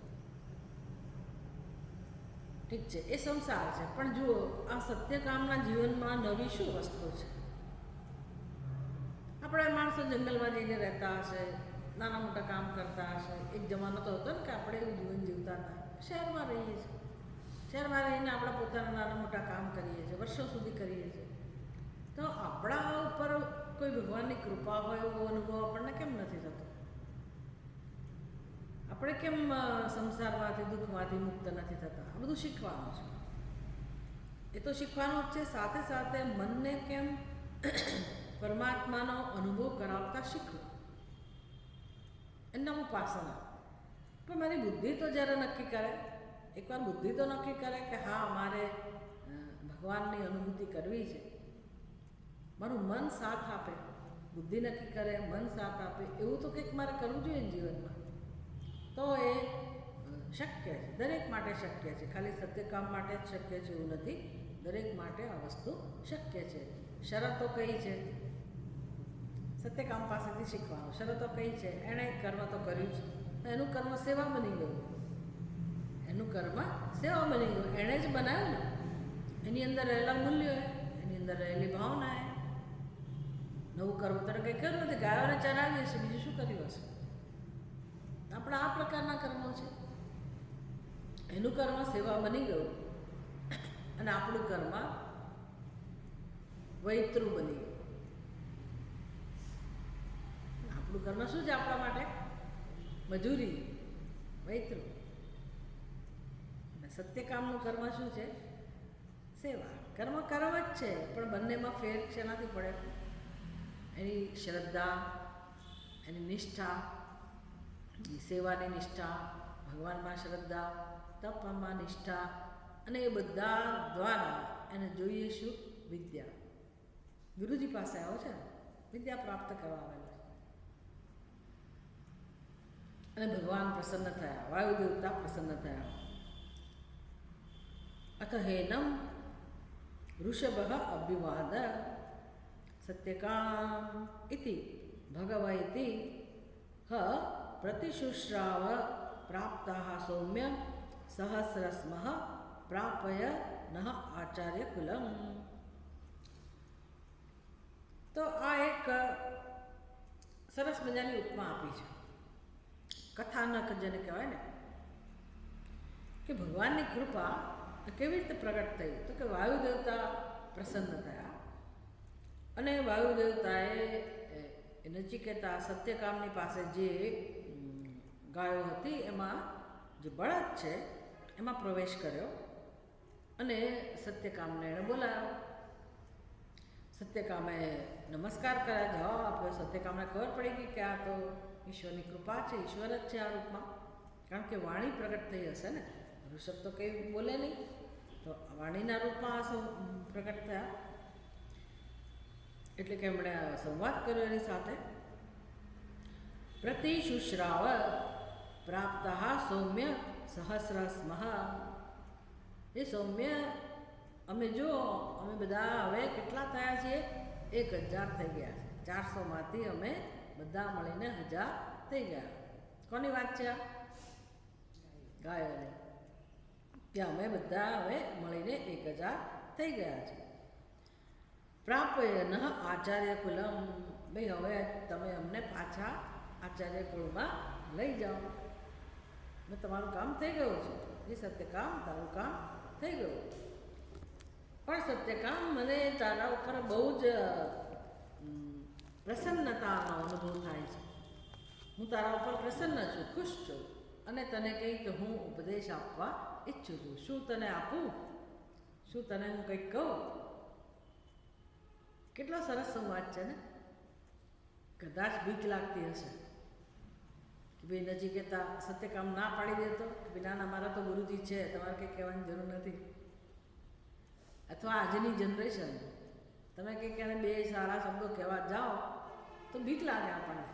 ઠીક છે, એ સંસાર છે, પણ જુઓ આ સત્યકામના જીવનમાં નવી શું વસ્તુ છે? આપણે માણસો જંગલમાં જઈને રહેતા હશે, નાના મોટા કામ કરતા હશે. એક જમાનો તો હતો ને કે આપણે એવું જીવન જીવતા હતા. શહેરમાં રહીએ છીએ, શહેરમાં રહીને આપણે પોતાના નાના મોટા કામ કરીએ છીએ, વર્ષો સુધી કરીએ છીએ. તો આપણા ઉપર કોઈ ભગવાનની કૃપા હોય એવો અનુભવ આપણને કેમ નથી થતો? આપણે કેમ સંસારમાંથી, દુઃખમાંથી મુક્ત નથી થતા? આ બધું શીખવાનું છે. એ તો શીખવાનું જ છે. સાથે સાથે મનને કેમ પરમાત્માનો અનુભવ કરાવતા શીખવું, એના ઉપાસના. પણ મારી બુદ્ધિ તો જ્યારે નક્કી કરે, એકવાર બુદ્ધિ તો નક્કી કરે કે હા મારે ભગવાનની અનુભૂતિ કરવી છે, મારું મન સાથ આપે, બુદ્ધિ નક્કી કરે, મન સાથ આપે, એવું તો કંઈક મારે કરવું જોઈએ જીવનમાં. તો એ શક્ય છે, દરેક માટે શક્ય છે. ખાલી સત્યકામ માટે જ શક્ય છે એવું નથી, દરેક માટે આ વસ્તુ શક્ય છે. શરતો કઈ છે? સત્યકામ પાસેથી શીખવાનું. શરતો કઈ છે? એણે કર્મ તો કર્યું છે, એનું કર્મ સેવા બની ગયું, એનું કર્મ સેવા બની ગયું. એણે જ બનાવ્યું ને, એની અંદર રહેલા મૂલ્યો, એની અંદર રહેલી ભાવના. નવું કર્મ તો કંઈ કર્યું નથી, ગાયોને ચરાવી હશે, બીજું શું કર્યું હશે? આપણા આ પ્રકારના કર્મો છે. એનું કર્મ સેવા બની ગયું અને આપણું કર્મ વૈતૃ બની ગયું. આપણું કર્મ શું છે આપણા માટે? મજૂરી, વૈતૃ. સત્યકામનું કર્મ શું છે? સેવા. કર્મ જ છે, પણ બંનેમાં ફેર શેનાથી પડે? એની શ્રદ્ધા, એની નિષ્ઠા, સેવાની નિષ્ઠા, ભગવાનમાં શ્રદ્ધા, તપમાં નિષ્ઠા, અને એ બધા દ્વારા એને જોઈએ શું? વિદ્યા. ગુરુજી પાસે આવો છે, વિદ્યા પ્રાપ્ત કરવા આવેલા, અને ભગવાન પ્રસન્ન થયા, વાયુ દેવતા પ્રસન્ન થયા. અથ હેનમ ઋષભ અભિવાદ સત્યકામ ઇતિ ભગવૈતિ હ પ્રતિશુશ્રાવ પ્રાપ્તાઃ સૌમ્ય સહસ્રસ્મઃ પ્રાપય નઃ આચાર્ય કુલમ. તો આ એક સરસ મજાની ઉપમા આપી છે. કથાનક જેને કહેવાય ને, કે ભગવાનની કૃપા કેવી રીતે પ્રગટ થઈ? તો કે વાયુ દેવતા પ્રસન્ન થયા અને વાયુ દેવતાએ નચિકેતા સત્યકામની પાસે જે ગાયો હતી એમાં જે બળદ છે એમાં પ્રવેશ કર્યો અને સત્યકામને એણે બોલાવ્યો. સત્યકામે નમસ્કાર કર્યા, જવાબ આપ્યો. સત્યકામને ખબર પડી ગઈ કે આ તો ઈશ્વરની કૃપા છે, ઈશ્વર જ છે આ રૂપમાં, કારણ કે વાણી પ્રગટ થઈ હશે ને. ઋષભ તો કંઈ બોલે નહીં, તો વાણીના રૂપમાં આ પ્રગટ થયા. એટલે કે એમણે સંવાદ કર્યો એની સાથે. પ્રતિશુશ્રાવ પ્રાપ્ત સૌમ્ય સહસ્રસ્મઃ. એ સૌમ્ય અમે બધા હવે કેટલા થયા છીએ? 1000 થઈ ગયા છે. 400માંથી અમે બધા મળીને 1000 થઈ ગયા. કોની વાત છે આ? ગાયોની. કે અમે બધા હવે મળીને 1000 થઈ ગયા છે. પ્રાપયન આચાર્ય કુલમ. ભાઈ હવે તમે અમને પાછા આચાર્ય કુળમાં લઈ જાઓ. મેં તમારું કામ થઈ ગયું છે. એ સત્યકામ, તારું કામ થઈ ગયું. પણ સત્યકામ, મને તારા ઉપર બહુ જ પ્રસન્નતાનો અનુભવ થાય છે. હું તારા ઉપર પ્રસન્ન છું, ખુશ છું, અને તને કંઈક હું ઉપદેશ આપવા ઈચ્છું છું. શું તને આપું? શું તને હું કંઈક કહું? કેટલો સરસ સંવાદ છે ને. કદાચ બીક લાગતી હશે કે ભાઈ નચિકેતા સત્યકામ ના પાડી દેતો કે ભાઈ ના મારા તો ગુરુજી છે, તમારે કંઈ કહેવાની જરૂર નથી. અથવા આજની જનરેશન તમે કંઈક એને 2 સારા શબ્દો કહેવા જાઓ તો બીક લાગે આપણને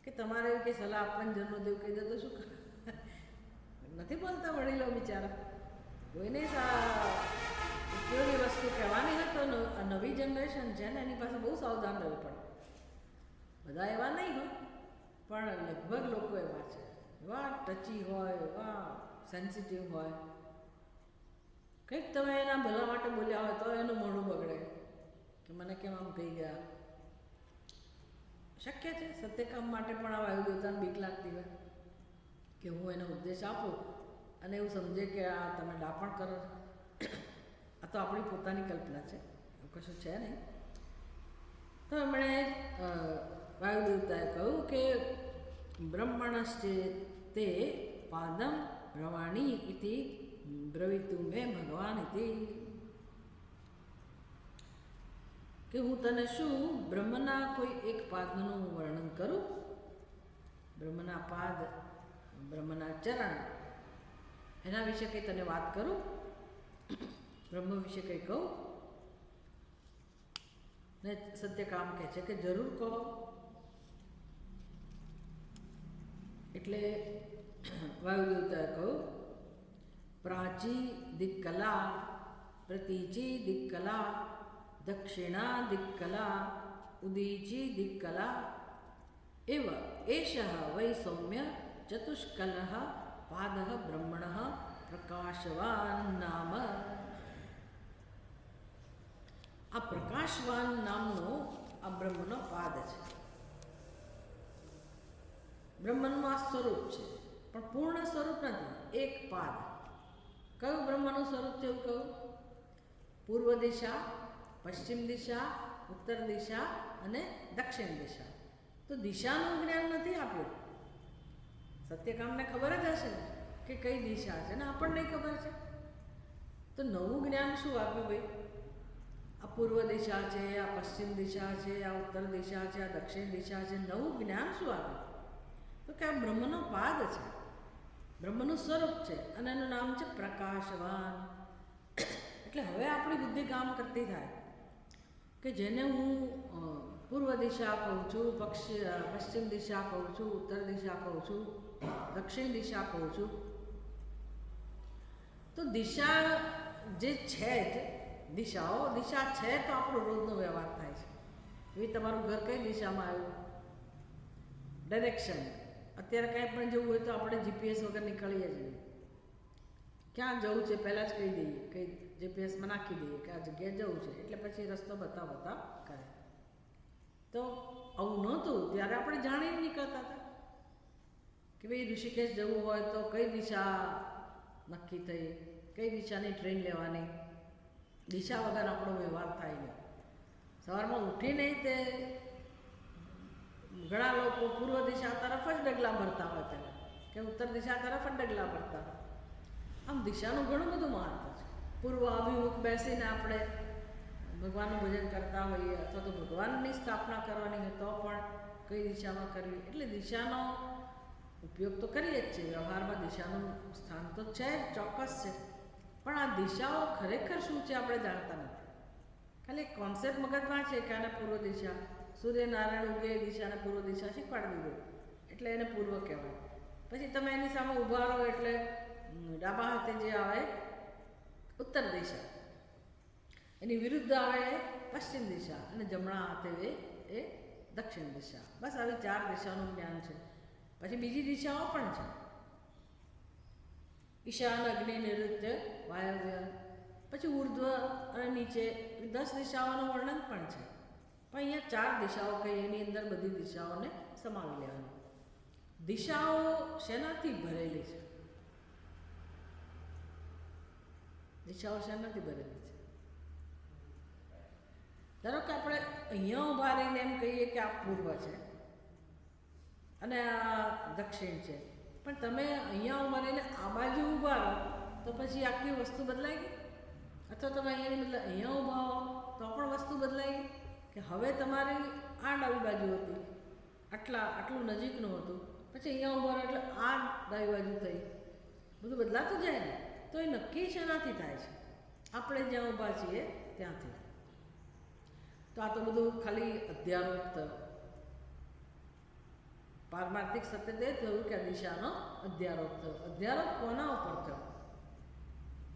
કે તમારે એવી કંઈ સલાહ આપવાની જરૂર નથી. એવું કહી દે તો શું નથી બોલતા વડીલો બિચારા? કોઈને ઉપયોગી વસ્તુ કહેવાની હોય તો નવી જનરેશન છે ને એની પાસે બહુ સાવધાન રહેવું પડે. બધા એવા નહીં હોય, પણ લગભગ લોકો એવા છે, એવા ટચી હોય, એવા સેન્સિટિવ હોય. કંઈક તમે એના ભલા માટે બોલ્યા હોય તો એનું મોઢું બગડે કે મને કેમ આમ કહી ગયા. શક્ય છે સત્યકામ માટે પણ આ વાયુદેવતાને બીક લાગતી હોય કે હું એને ઉપદેશ આપું અને એવું સમજે કે આ તમે ડાપણ કરો. આ તો આપણી પોતાની કલ્પના છે, એવું કશું છે નહીં. તો એમણે વાયુદેવતાએ કહ્યું કે બ્રહ્મણશ્ચે તે પાદમ બ્રવાણી ઇતિ બ્રવીતુ મે ભગવાન ઇતિ. કે હું તને શું બ્રહ્મના કોઈ એક પાદનું વર્ણન કરું? બ્રહ્મના પાદ, બ્રહ્મના ચરણ, એના વિશે કંઈ તને વાત કરું? બ્રહ્મ વિશે કંઈ કહું? ને સત્યકામ કહે છે કે જરૂર કહો. એટલે વાયુદેવતાએ કહ્યું પ્રાચી દિક્કલા, પ્રતીચી દિક્કલા, દક્ષિણા દિક્કલા, ઉદીચી દિક્કલા એવ એષઃ વૈ સૌમ્ય ચતુષ્કલઃ પાદઃ બ્રહ્મણઃ પ્રકાશવાન નામ. આ પ્રકાશવાન નામનો આ બ્રહ્મનો પાદ છે. બ્રહ્મનું આ સ્વરૂપ છે, પણ પૂર્ણ સ્વરૂપ નથી. એક પાદ. કયું બ્રહ્મનું સ્વરૂપ છે એવું કહું? પૂર્વ દિશા, પશ્ચિમ દિશા, ઉત્તર દિશા અને દક્ષિણ દિશા. તો દિશાનું જ્ઞાન નથી આપ્યું. સત્યકામને ખબર જ હશે ને કે કઈ દિશા છે, ને આપણને ખબર છે. તો નવું જ્ઞાન શું આપ્યું ભાઈ? આ પૂર્વ દિશા છે, આ પશ્ચિમ દિશા છે, આ ઉત્તર દિશા છે, આ દક્ષિણ દિશા છે. નવું જ્ઞાન શું આપ્યું? તો કે આ બ્રહ્મનો પાદ છે, બ્રહ્મનું સ્વરૂપ છે, અને એનું નામ છે પ્રકાશવાન. એટલે હવે આપણી બુદ્ધિ કામ કરતી થાય કે જેને હું પૂર્વ દિશા કહું છું, પશ્ચિમ દિશા કહું છું, ઉત્તર દિશા કહું છું, દક્ષિણ દિશા કહું છું. તો દિશા જે છે જ, દિશા છે તો આપણો રોજનો વ્યવહાર થાય છે. એવી તમારું ઘર કઈ દિશામાં આવ્યું? ડાયરેક્શન. અત્યારે કાંઈ પણ જવું હોય તો આપણે જીપીએસ વગર નીકળીએ જ નહીં. ક્યાં જવું છે પહેલાં જ કહી દઈએ, કંઈ જીપીએસમાં નાખી દઈએ કે આ જગ્યાએ જવું છે, એટલે પછી રસ્તો બતાવ કરે. તો આવું નહોતું ત્યારે આપણે જાણીને નીકળતા હતા કે ભાઈ ઋષિકેશ જવું હોય તો કઈ દિશા નક્કી થઈ, કઈ દિશાની ટ્રેન લેવાની. દિશા વગર આપણો વ્યવહાર થાય નહીં. સવારમાં ઉઠી નહીં તે ઘણા લોકો પૂર્વ દિશા તરફ જ ડગલા ભરતા હોય ત્યારે, કે ઉત્તર દિશા તરફ જ ડગલા ભરતા હોય. આમ દિશાનું ઘણું બધું મહત્વ છે. પૂર્વ અભિમુખ બેસીને આપણે ભગવાનનું ભજન કરતા હોઈએ, અથવા તો ભગવાનની સ્થાપના કરવાની હોય તો પણ કઈ દિશામાં કરવી. એટલે દિશાનો ઉપયોગ તો કરીએ જ છીએ વ્યવહારમાં. દિશાનું સ્થાન તો છે, ચોક્કસ છે, પણ આ દિશાઓ ખરેખર શું છે આપણે જાણતા નથી. ખાલી કોન્સેપ્ટ મગજમાં છે કે આને પૂર્વ દિશા, સૂર્યનારાયણ ઉગે દિશાને પૂર્વ દિશા શીખવાડી દીધું એટલે એને પૂર્વ કહેવાય. પછી તમે એની સામે ઊભા રહો એટલે ડાબા હાથે જે આવે ઉત્તર દિશા, એની વિરુદ્ધ આવે પશ્ચિમ દિશા, અને જમણા હાથે એ દક્ષિણ દિશા. બસ આવી 4 દિશાનું જ્ઞાન છે. પછી બીજી દિશાઓ પણ છે, ઈશાન, અગ્નિ, નૈઋત્ય, વાયવ્ય, પછી ઉર્ધ્વ અને નીચે 10 દિશાઓનું વર્ણન પણ છે. પણ અહીંયા 4 દિશાઓ કહીએ, એની અંદર બધી દિશાઓને સમાવી લેવાની. દિશાઓ શેનાથી ભરેલી છે? દિશાઓ શેનાથી ભરેલી છે? ધારો કે આપણે અહીંયા ઊભા રહીને એમ કહીએ કે આ પૂર્વ છે અને આ દક્ષિણ છે, પણ તમે અહીંયા ઊભા રહીને આ બાજુ ઊભા રહો તો પછી આખી વસ્તુ બદલાઈ ગઈ. અથવા તમે અહીંયાની બદલે અહીંયા ઊભા હો તો પણ વસ્તુ બદલાઈ ગઈ. કે હવે તમારી આ ડાબી બાજુ હતી, આટલું નજીકનું હતું, પછી અહીંયા ઊભા રહો એટલે આ ડાબી બાજુ થઈ, બધું બદલાતું જાય ને. તો એ નક્કી શેનાથી થાય છે? આપણે જ્યાં ઊભા છીએ ત્યાંથી. તો આ તો બધું ખાલી અધ્યારોપ, પારમાર્થિક સત્ય તે થયું કે આ દિશાનો અધ્યારોપ થયો. અધ્યારોપ કોના ઉપર થયો?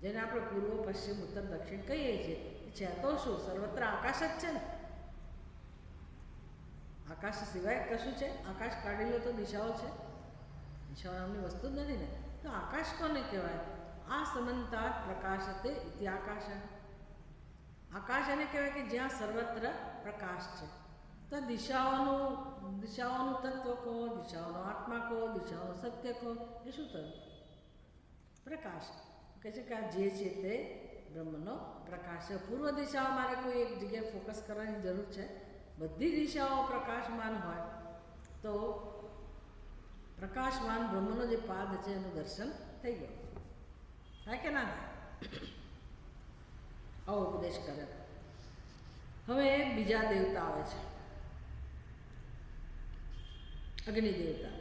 જેને આપણે પૂર્વ, પશ્ચિમ, ઉત્તર, દક્ષિણ કહીએ છીએ. છે તો શું? સર્વત્ર આકાશ જ છે ને. આકાશ સિવાય કશું છે? આકાશ કાઢી લો તો દિશાઓ છે. દિશાઓ નામની વસ્તુ જ નથી ને. તો આકાશ કોને કહેવાય? આ સમંતાત પ્રકાશતે ઇતિ આકાશ. આકાશ એને કહેવાય કે જ્યાં સર્વત્ર પ્રકાશ છે. તો દિશાઓનું તત્વ કહો, દિશાઓનો આત્મા કહો, દિશાઓનો સત્ય કહો, એ શું થયું? પ્રકાશ. કહે છે કે આ જે છે તે બ્રહ્મનો પ્રકાશ છે. પૂર્વ દિશાઓ મારે કોઈ એક જગ્યાએ ફોકસ કરવાની જરૂર છે? બધી દિશાઓ પ્રકાશમાન હોય તો પ્રકાશમાન બ્રહ્મનો જે પાદ છે એનું દર્શન થઈ ગયું. થાય કે ના થાય? આવો ઉપદેશ કરે. હવે બીજા દેવતા આવે છે, અગ્નિ દેવતા.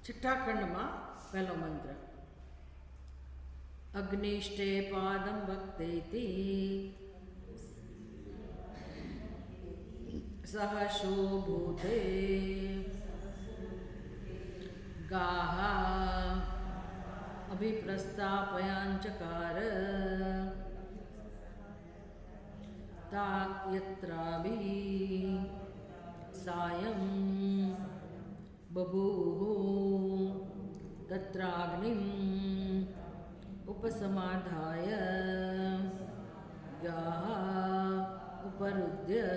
6ઠા ખંડમાં પહેલો મંત્ર, અગ્નિષ્ટે પાદમ ભક્તેતિ સહશોભૂતે ગાહા અભિપ્રસ્થાપયાંચકાર તા યત્રાભી સાયં બભૂઃ તત્રાગ્નિમ ઉપસમાધાય ગાહા ઉપરુદ્ય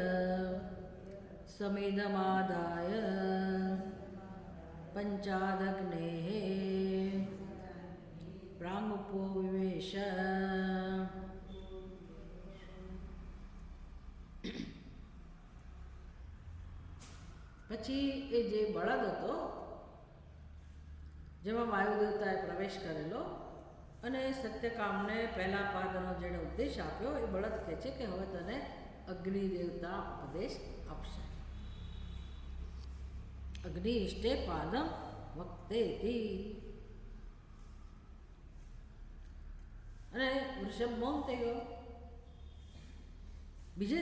સમેધમાદાય પંચાદગ્નેઃ પ્રાંગુપો વિવેશ. પછી એ જે બળદ હતો જેમાં વાયુ દેવતાએ પ્રવેશ કરેલો અને સત્યકામને પહેલા પાદનો જેણે ઉપદેશ આપ્યો, એ બળદ કહે છે કે હવે તને અગ્નિ દેવતા ઉપદેશ આપશે. અગ્નિ ઇષ્ટે પાદમ વક્તેતિ. અને વૃષભ મૌન થઈ ગયો. બીજે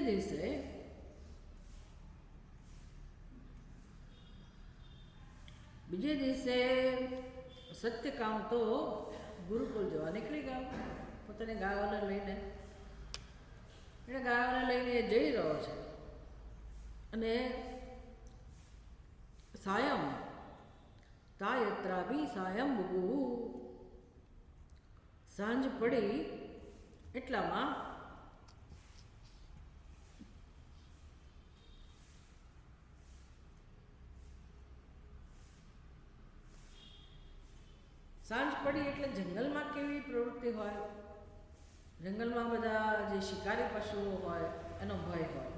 દિવસે સત્યકામ તો ગુરુકુલ જવા નીકળી ગયો પોતાની ગાયોને લઈને. એને ગાયોને લઈને જઈ રહ્યો છે અને સાયમ તાયત્રાભી સાયમ બુગુ, સાંજ પડી એટલામાં સાંજ પડી એટલે જંગલમાં કેવી પ્રવૃત્તિ હોય? જંગલમાં બધા જે શિકારી પશુઓ હોય એનો ભય હોય.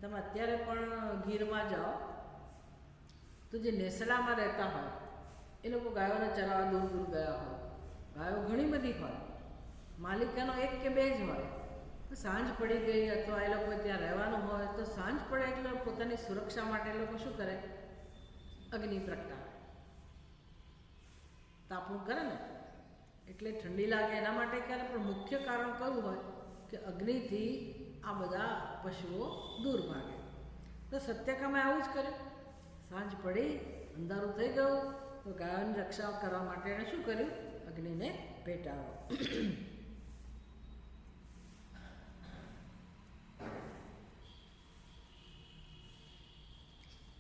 તમે અત્યારે પણ ગીરમાં જાઓ તો જે નેસડામાં રહેતા હોય એ લોકો ગાયોને ચરાવવા દૂર દૂર ગયા હોય. ગાયો ઘણી બધી હોય, માલિકાનો 1 કે 2 જ હોય. સાંજ પડી ગઈ અથવા એ લોકો ત્યાં રહેવાનું હોય તો સાંજ પડે એટલે પોતાની સુરક્ષા માટે એ લોકો શું કરે? અગ્નિ પ્રગટાવે, તાપણું કરે ને. એટલે ઠંડી લાગે એના માટે કરે, પણ મુખ્ય કારણ કયું હોય કે અગ્નિથી આ બધા પશુઓ દૂર ભાગે. તો સત્યકામે આવું જ કરે. સાંજ પડી, અંધારું થઈ ગયું, તો ગાયોની રક્ષા કરવા માટે એણે શું કર્યું? અગ્નિને પેટાવ્યો.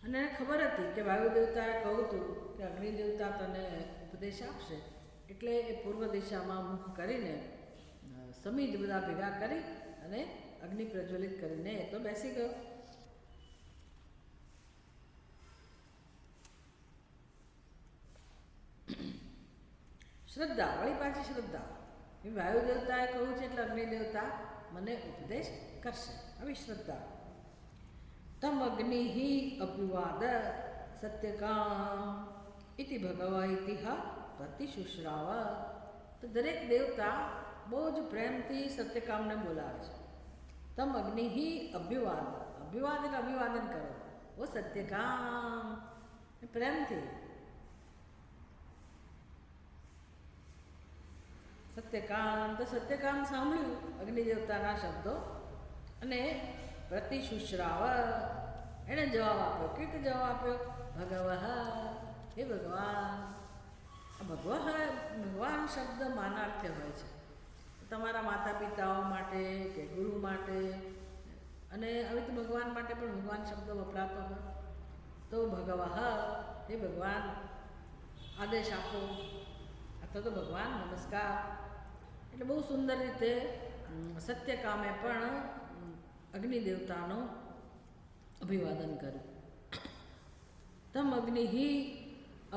અને એને ખબર હતી કે વાયુ દેવતાએ કહ્યું હતું કે અગ્નિ દેવતા તને ઉપદેશ આપશે, એટલે એ પૂર્વ દિશામાં મુખ કરીને સમીજ બધા ભેગા કરી અને અગ્નિ પ્રજ્વલિત કરીને એ તો બેસી ગયો. શ્રદ્ધા, વળી પાછી શ્રદ્ધા, એ વાયુ દેવતાએ કહ્યું છે એટલે અગ્નિ દેવતા મને ઉપદેશ કરશે, આવી શ્રદ્ધા. તમ અગ્નિ અભ્યુવાદ સત્યકામ ઇતિ ભગવા ઇતિહા પ્રતિશુશ્રાવ. તો દરેક દેવતા બહુ જ પ્રેમથી સત્યકામને બોલાવે છે. તમ અગ્નિ અભ્યુવાદ, અભ્યુવાદ એટલે અભિવાદન કરો, ઓ સત્યકામ, પ્રેમથી. સત્યકામ, તો સત્યકામ સાંભળ્યું અગ્નિ દેવતાના શબ્દો અને પ્રતિશુશ્રાવ, એણે જવાબ આપ્યો. કેવી રીતે જવાબ આપ્યો? ભગવઃ, હે ભગવાન. ભગવાન શબ્દ માનાર્થ્ય હોય છે. તમારા માતા પિતાઓ માટે કે ગુરુ માટે, અને હવે તો ભગવાન માટે પણ ભગવાન શબ્દ વપરાતો હોય. તો ભગવઃ, હે ભગવાન, આદેશ આપો, અથવા તો ભગવાન નમસ્કાર. એટલે બહુ સુંદર રીતે સત્યકામે પણ અગ્નિ દેવતાનું અભિવાદન કર્યું. તમ અગ્નિ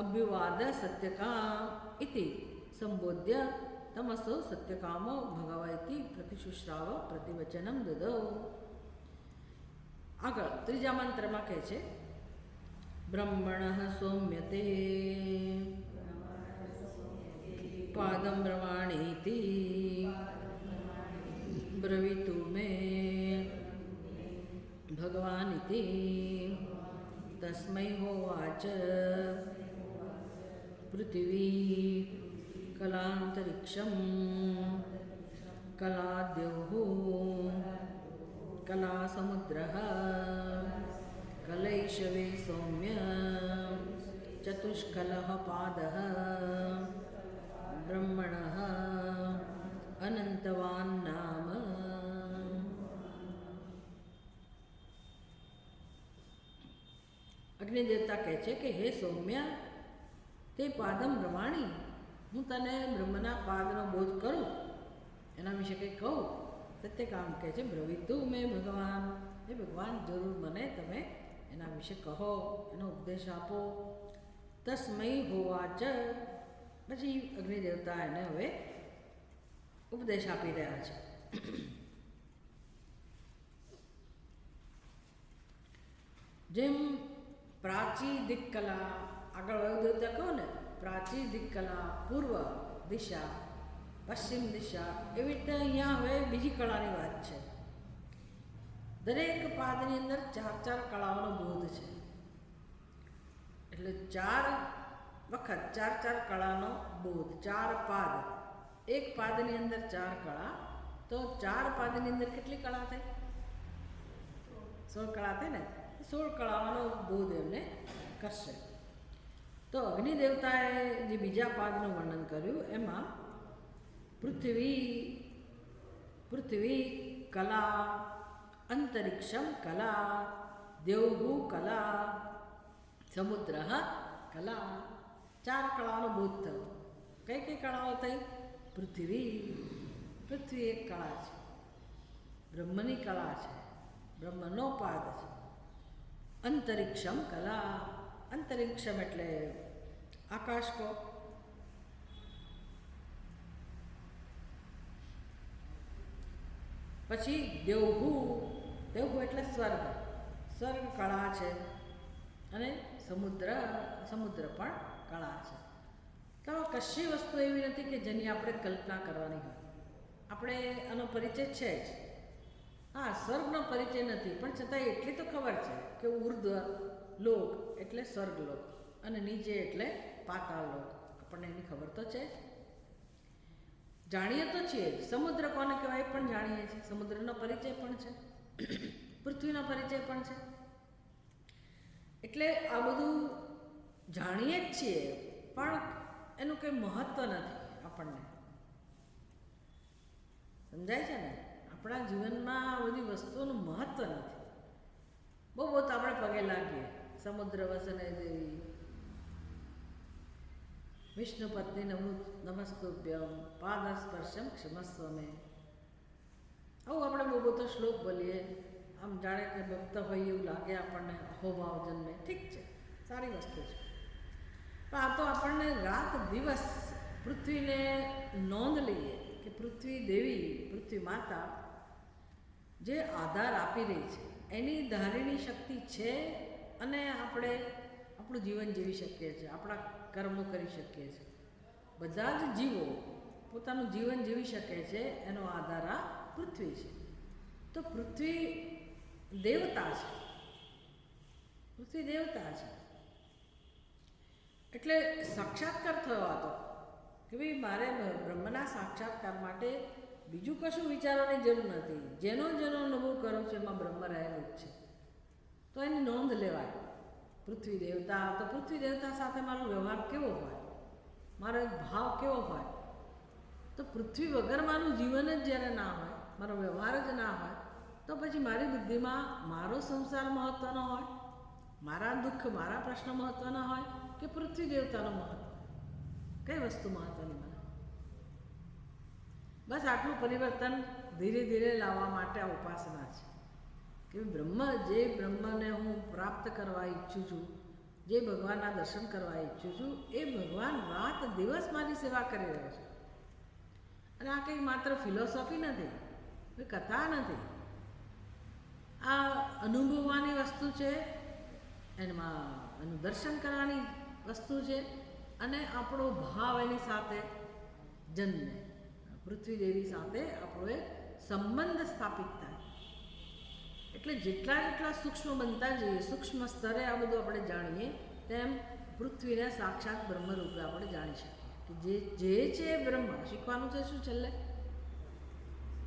અભ્યુવાદ સત્યકામ ઇતિ સંબોધ્ય તમસો સત્યકામો ભગવતી પ્રતિશુશ્રાવ પ્રતિવચનમ દદો. આગળ ત્રીજા મંત્રમાં કહે છે, બ્રહ્મણ સૌમ્યતે પાદમ બ્રવાણીતિ બ્રવીતુ મે ભગવાનિતિ તસ્મૈ હોવાચ પૃથિવી કલાંતરિક્ષમ કલાદ્યોઃ કલા સમુદ્રઃ કલૈશવે સૌમ્ય ચતુષ્કલઃ પાદઃ બ્રહ્મણઃ અનંતવાન નામ. અગ્નિ દેવતા કહે છે કે હે સૌમ્ય, તે પાદમ બ્રહ્માણી, હું તને બ્રહ્મના પાદનો બોધ કરું, એના વિશે કંઈ કહું. સત્યકામ કહે છે, બ્રવીતું મેં ભગવાન, હે ભગવાન, જરૂર મને તમે એના વિશે કહો, એનો ઉપદેશ આપો. તસ્મૈ હોવાચ, પછી અગ્નિ દેવતા એને હવે ઉપદેશ આપી રહ્યા છે. જેમ પ્રાચી દિક્કલા, આગળ વાયુ દેવતા કહો ને, પ્રાચી દિક્કલા, પૂર્વ દિશા, પશ્ચિમ દિશા, એવી રીતે અહીંયા હવે બીજી કળાની વાત છે. દરેક પાદની અંદર 4 કળાઓનો બોધ છે. એટલે 4 વખત 4 કળાનો બોધ, 4 પાદ, એક પાદની અંદર 4 કળા, તો 4 પાદની અંદર કેટલી કળા થાય? 16 કળા થાય ને. 16 કળાઓનો બોધ એમને કરશે. તો અગ્નિ દેવતાએ જે બીજા પાદનું વર્ણન કર્યું એમાં પૃથ્વી કલા, અંતરિક્ષમ કલા, દેવહુ કલા, સમુદ્ર કલા, 4 કળાનો બોધ થયો. કઈ કઈ કળાઓ થઈ? પૃથ્વી એક કળા છે, બ્રહ્મની કળા છે, બ્રહ્મનો પાદ છે. અંતરિક્ષમ કલા, અંતરિક્ષમ એટલે આકાશ કો. પછી દેવહુ એટલે સ્વર્ગ કળા છે. અને સમુદ્ર પણ કળા છે. તો કશી વસ્તુ એવી નથી કે જેની આપણે કલ્પના કરવાની હોય. આપણે આનો પરિચય છે જ. હા, સ્વર્ગનો પરિચય નથી, પણ છતાં એટલી તો ખબર છે કે ઉર્ધ્વ લોક એટલે સ્વર્ગલોક અને નીચે એટલે પાતાળ લોક. આપણને એની ખબર તો છે જ, જાણીએ તો છીએ જ. સમુદ્ર કોને કહેવાય પણ જાણીએ છીએ, સમુદ્રનો પરિચય પણ છે, પૃથ્વીનો પરિચય પણ છે. એટલે આ બધું જાણીએ જ છીએ, પણ એનું કંઈ મહત્ત્વ નથી આપણને. સમજાય છે ને? આપણા જીવનમાં આ બધી વસ્તુઓનું મહત્ત્વ નથી. બહુ બહુ તો આપણે પગે લાગીએ, સમુદ્ર વસને દેવી, વિષ્ણુ પત્ની નમસ્તુભ્યમ, પાદ સ્પર્શમ ક્ષમસ્વ મે. આવું આપણે બહુ બધો શ્લોક બોલીએ, આમ જાણે કે ભક્ત હોય એવું લાગે આપણને, અહોભાવ જન્મે. ઠીક છે, સારી વસ્તુ છે, પણ આ તો આપણને રાત દિવસ પૃથ્વીને નોંધ લઈએ કે પૃથ્વી દેવી, પૃથ્વી માતા જે આધાર આપી રહી છે, એની ધારીણી શક્તિ છે, અને આપણે આપણું જીવન જીવી શકીએ છીએ, આપણા કર્મો કરી શકીએ છીએ. બધા જ જીવો પોતાનું જીવન જીવી શકે છે, એનો આધાર આ પૃથ્વી છે. તો પૃથ્વી દેવતા છે, પૃથ્વી દેવતા છે. એટલે સાક્ષાત્કાર થયો હતો કે ભાઈ મારે બ્રહ્મના સાક્ષાત્કાર માટે બીજું કશું વિચારવાની જરૂર નથી. જેનો જેનો અનુભવ કરો છો એમાં બ્રહ્મ રહેલું જ છે, તો એની નોંધ લેવાય. પૃથ્વી દેવતા, તો પૃથ્વી દેવતા સાથે મારો વ્યવહાર કેવો હોય, મારો એક ભાવ કેવો હોય. તો પૃથ્વી વગર મારું જીવન જ જ્યારે ના હોય, મારો વ્યવહાર જ ના હોય, તો પછી મારી બુદ્ધિમાં મારો સંસાર મહત્ત્વનો હોય, મારા દુઃખ, મારા પ્રશ્ન મહત્ત્વના હોય, કે પૃથ્વી દેવતાનો મહત્ત્વ? કઈ વસ્તુ મહત્ત્વની મને? બસ આટલું પરિવર્તન ધીરે ધીરે લાવવા માટે આ ઉપાસના છે કે બ્રહ્મ, જે બ્રહ્મને હું પ્રાપ્ત કરવા ઈચ્છું છું, જે ભગવાનના દર્શન કરવા ઈચ્છું છું, એ ભગવાન રાત દિવસ મારી સેવા કરી રહ્યો છે. અને આ કંઈ માત્ર ફિલોસોફી નથી, કોઈ કથા નથી, આ અનુભવવાની વસ્તુ છે, એમાં એનું દર્શન કરવાની વસ્તુ છે, અને આપણો ભાવ એની સાથે જન્મે, પૃથ્વી દેવી સાથે આપણો એક સંબંધ સ્થાપિત થાય. એટલે જેટલા જેટલા સૂક્ષ્મ બનતા જઈએ, સૂક્ષ્મ સ્તરે આ બધું આપણે જાણીએ, તેમ પૃથ્વીને સાક્ષાત બ્રહ્મરૂપે આપણે જાણી શકીએ કે જે છે એ બ્રહ્મ. શીખવાનું છે શું છેલ્લે?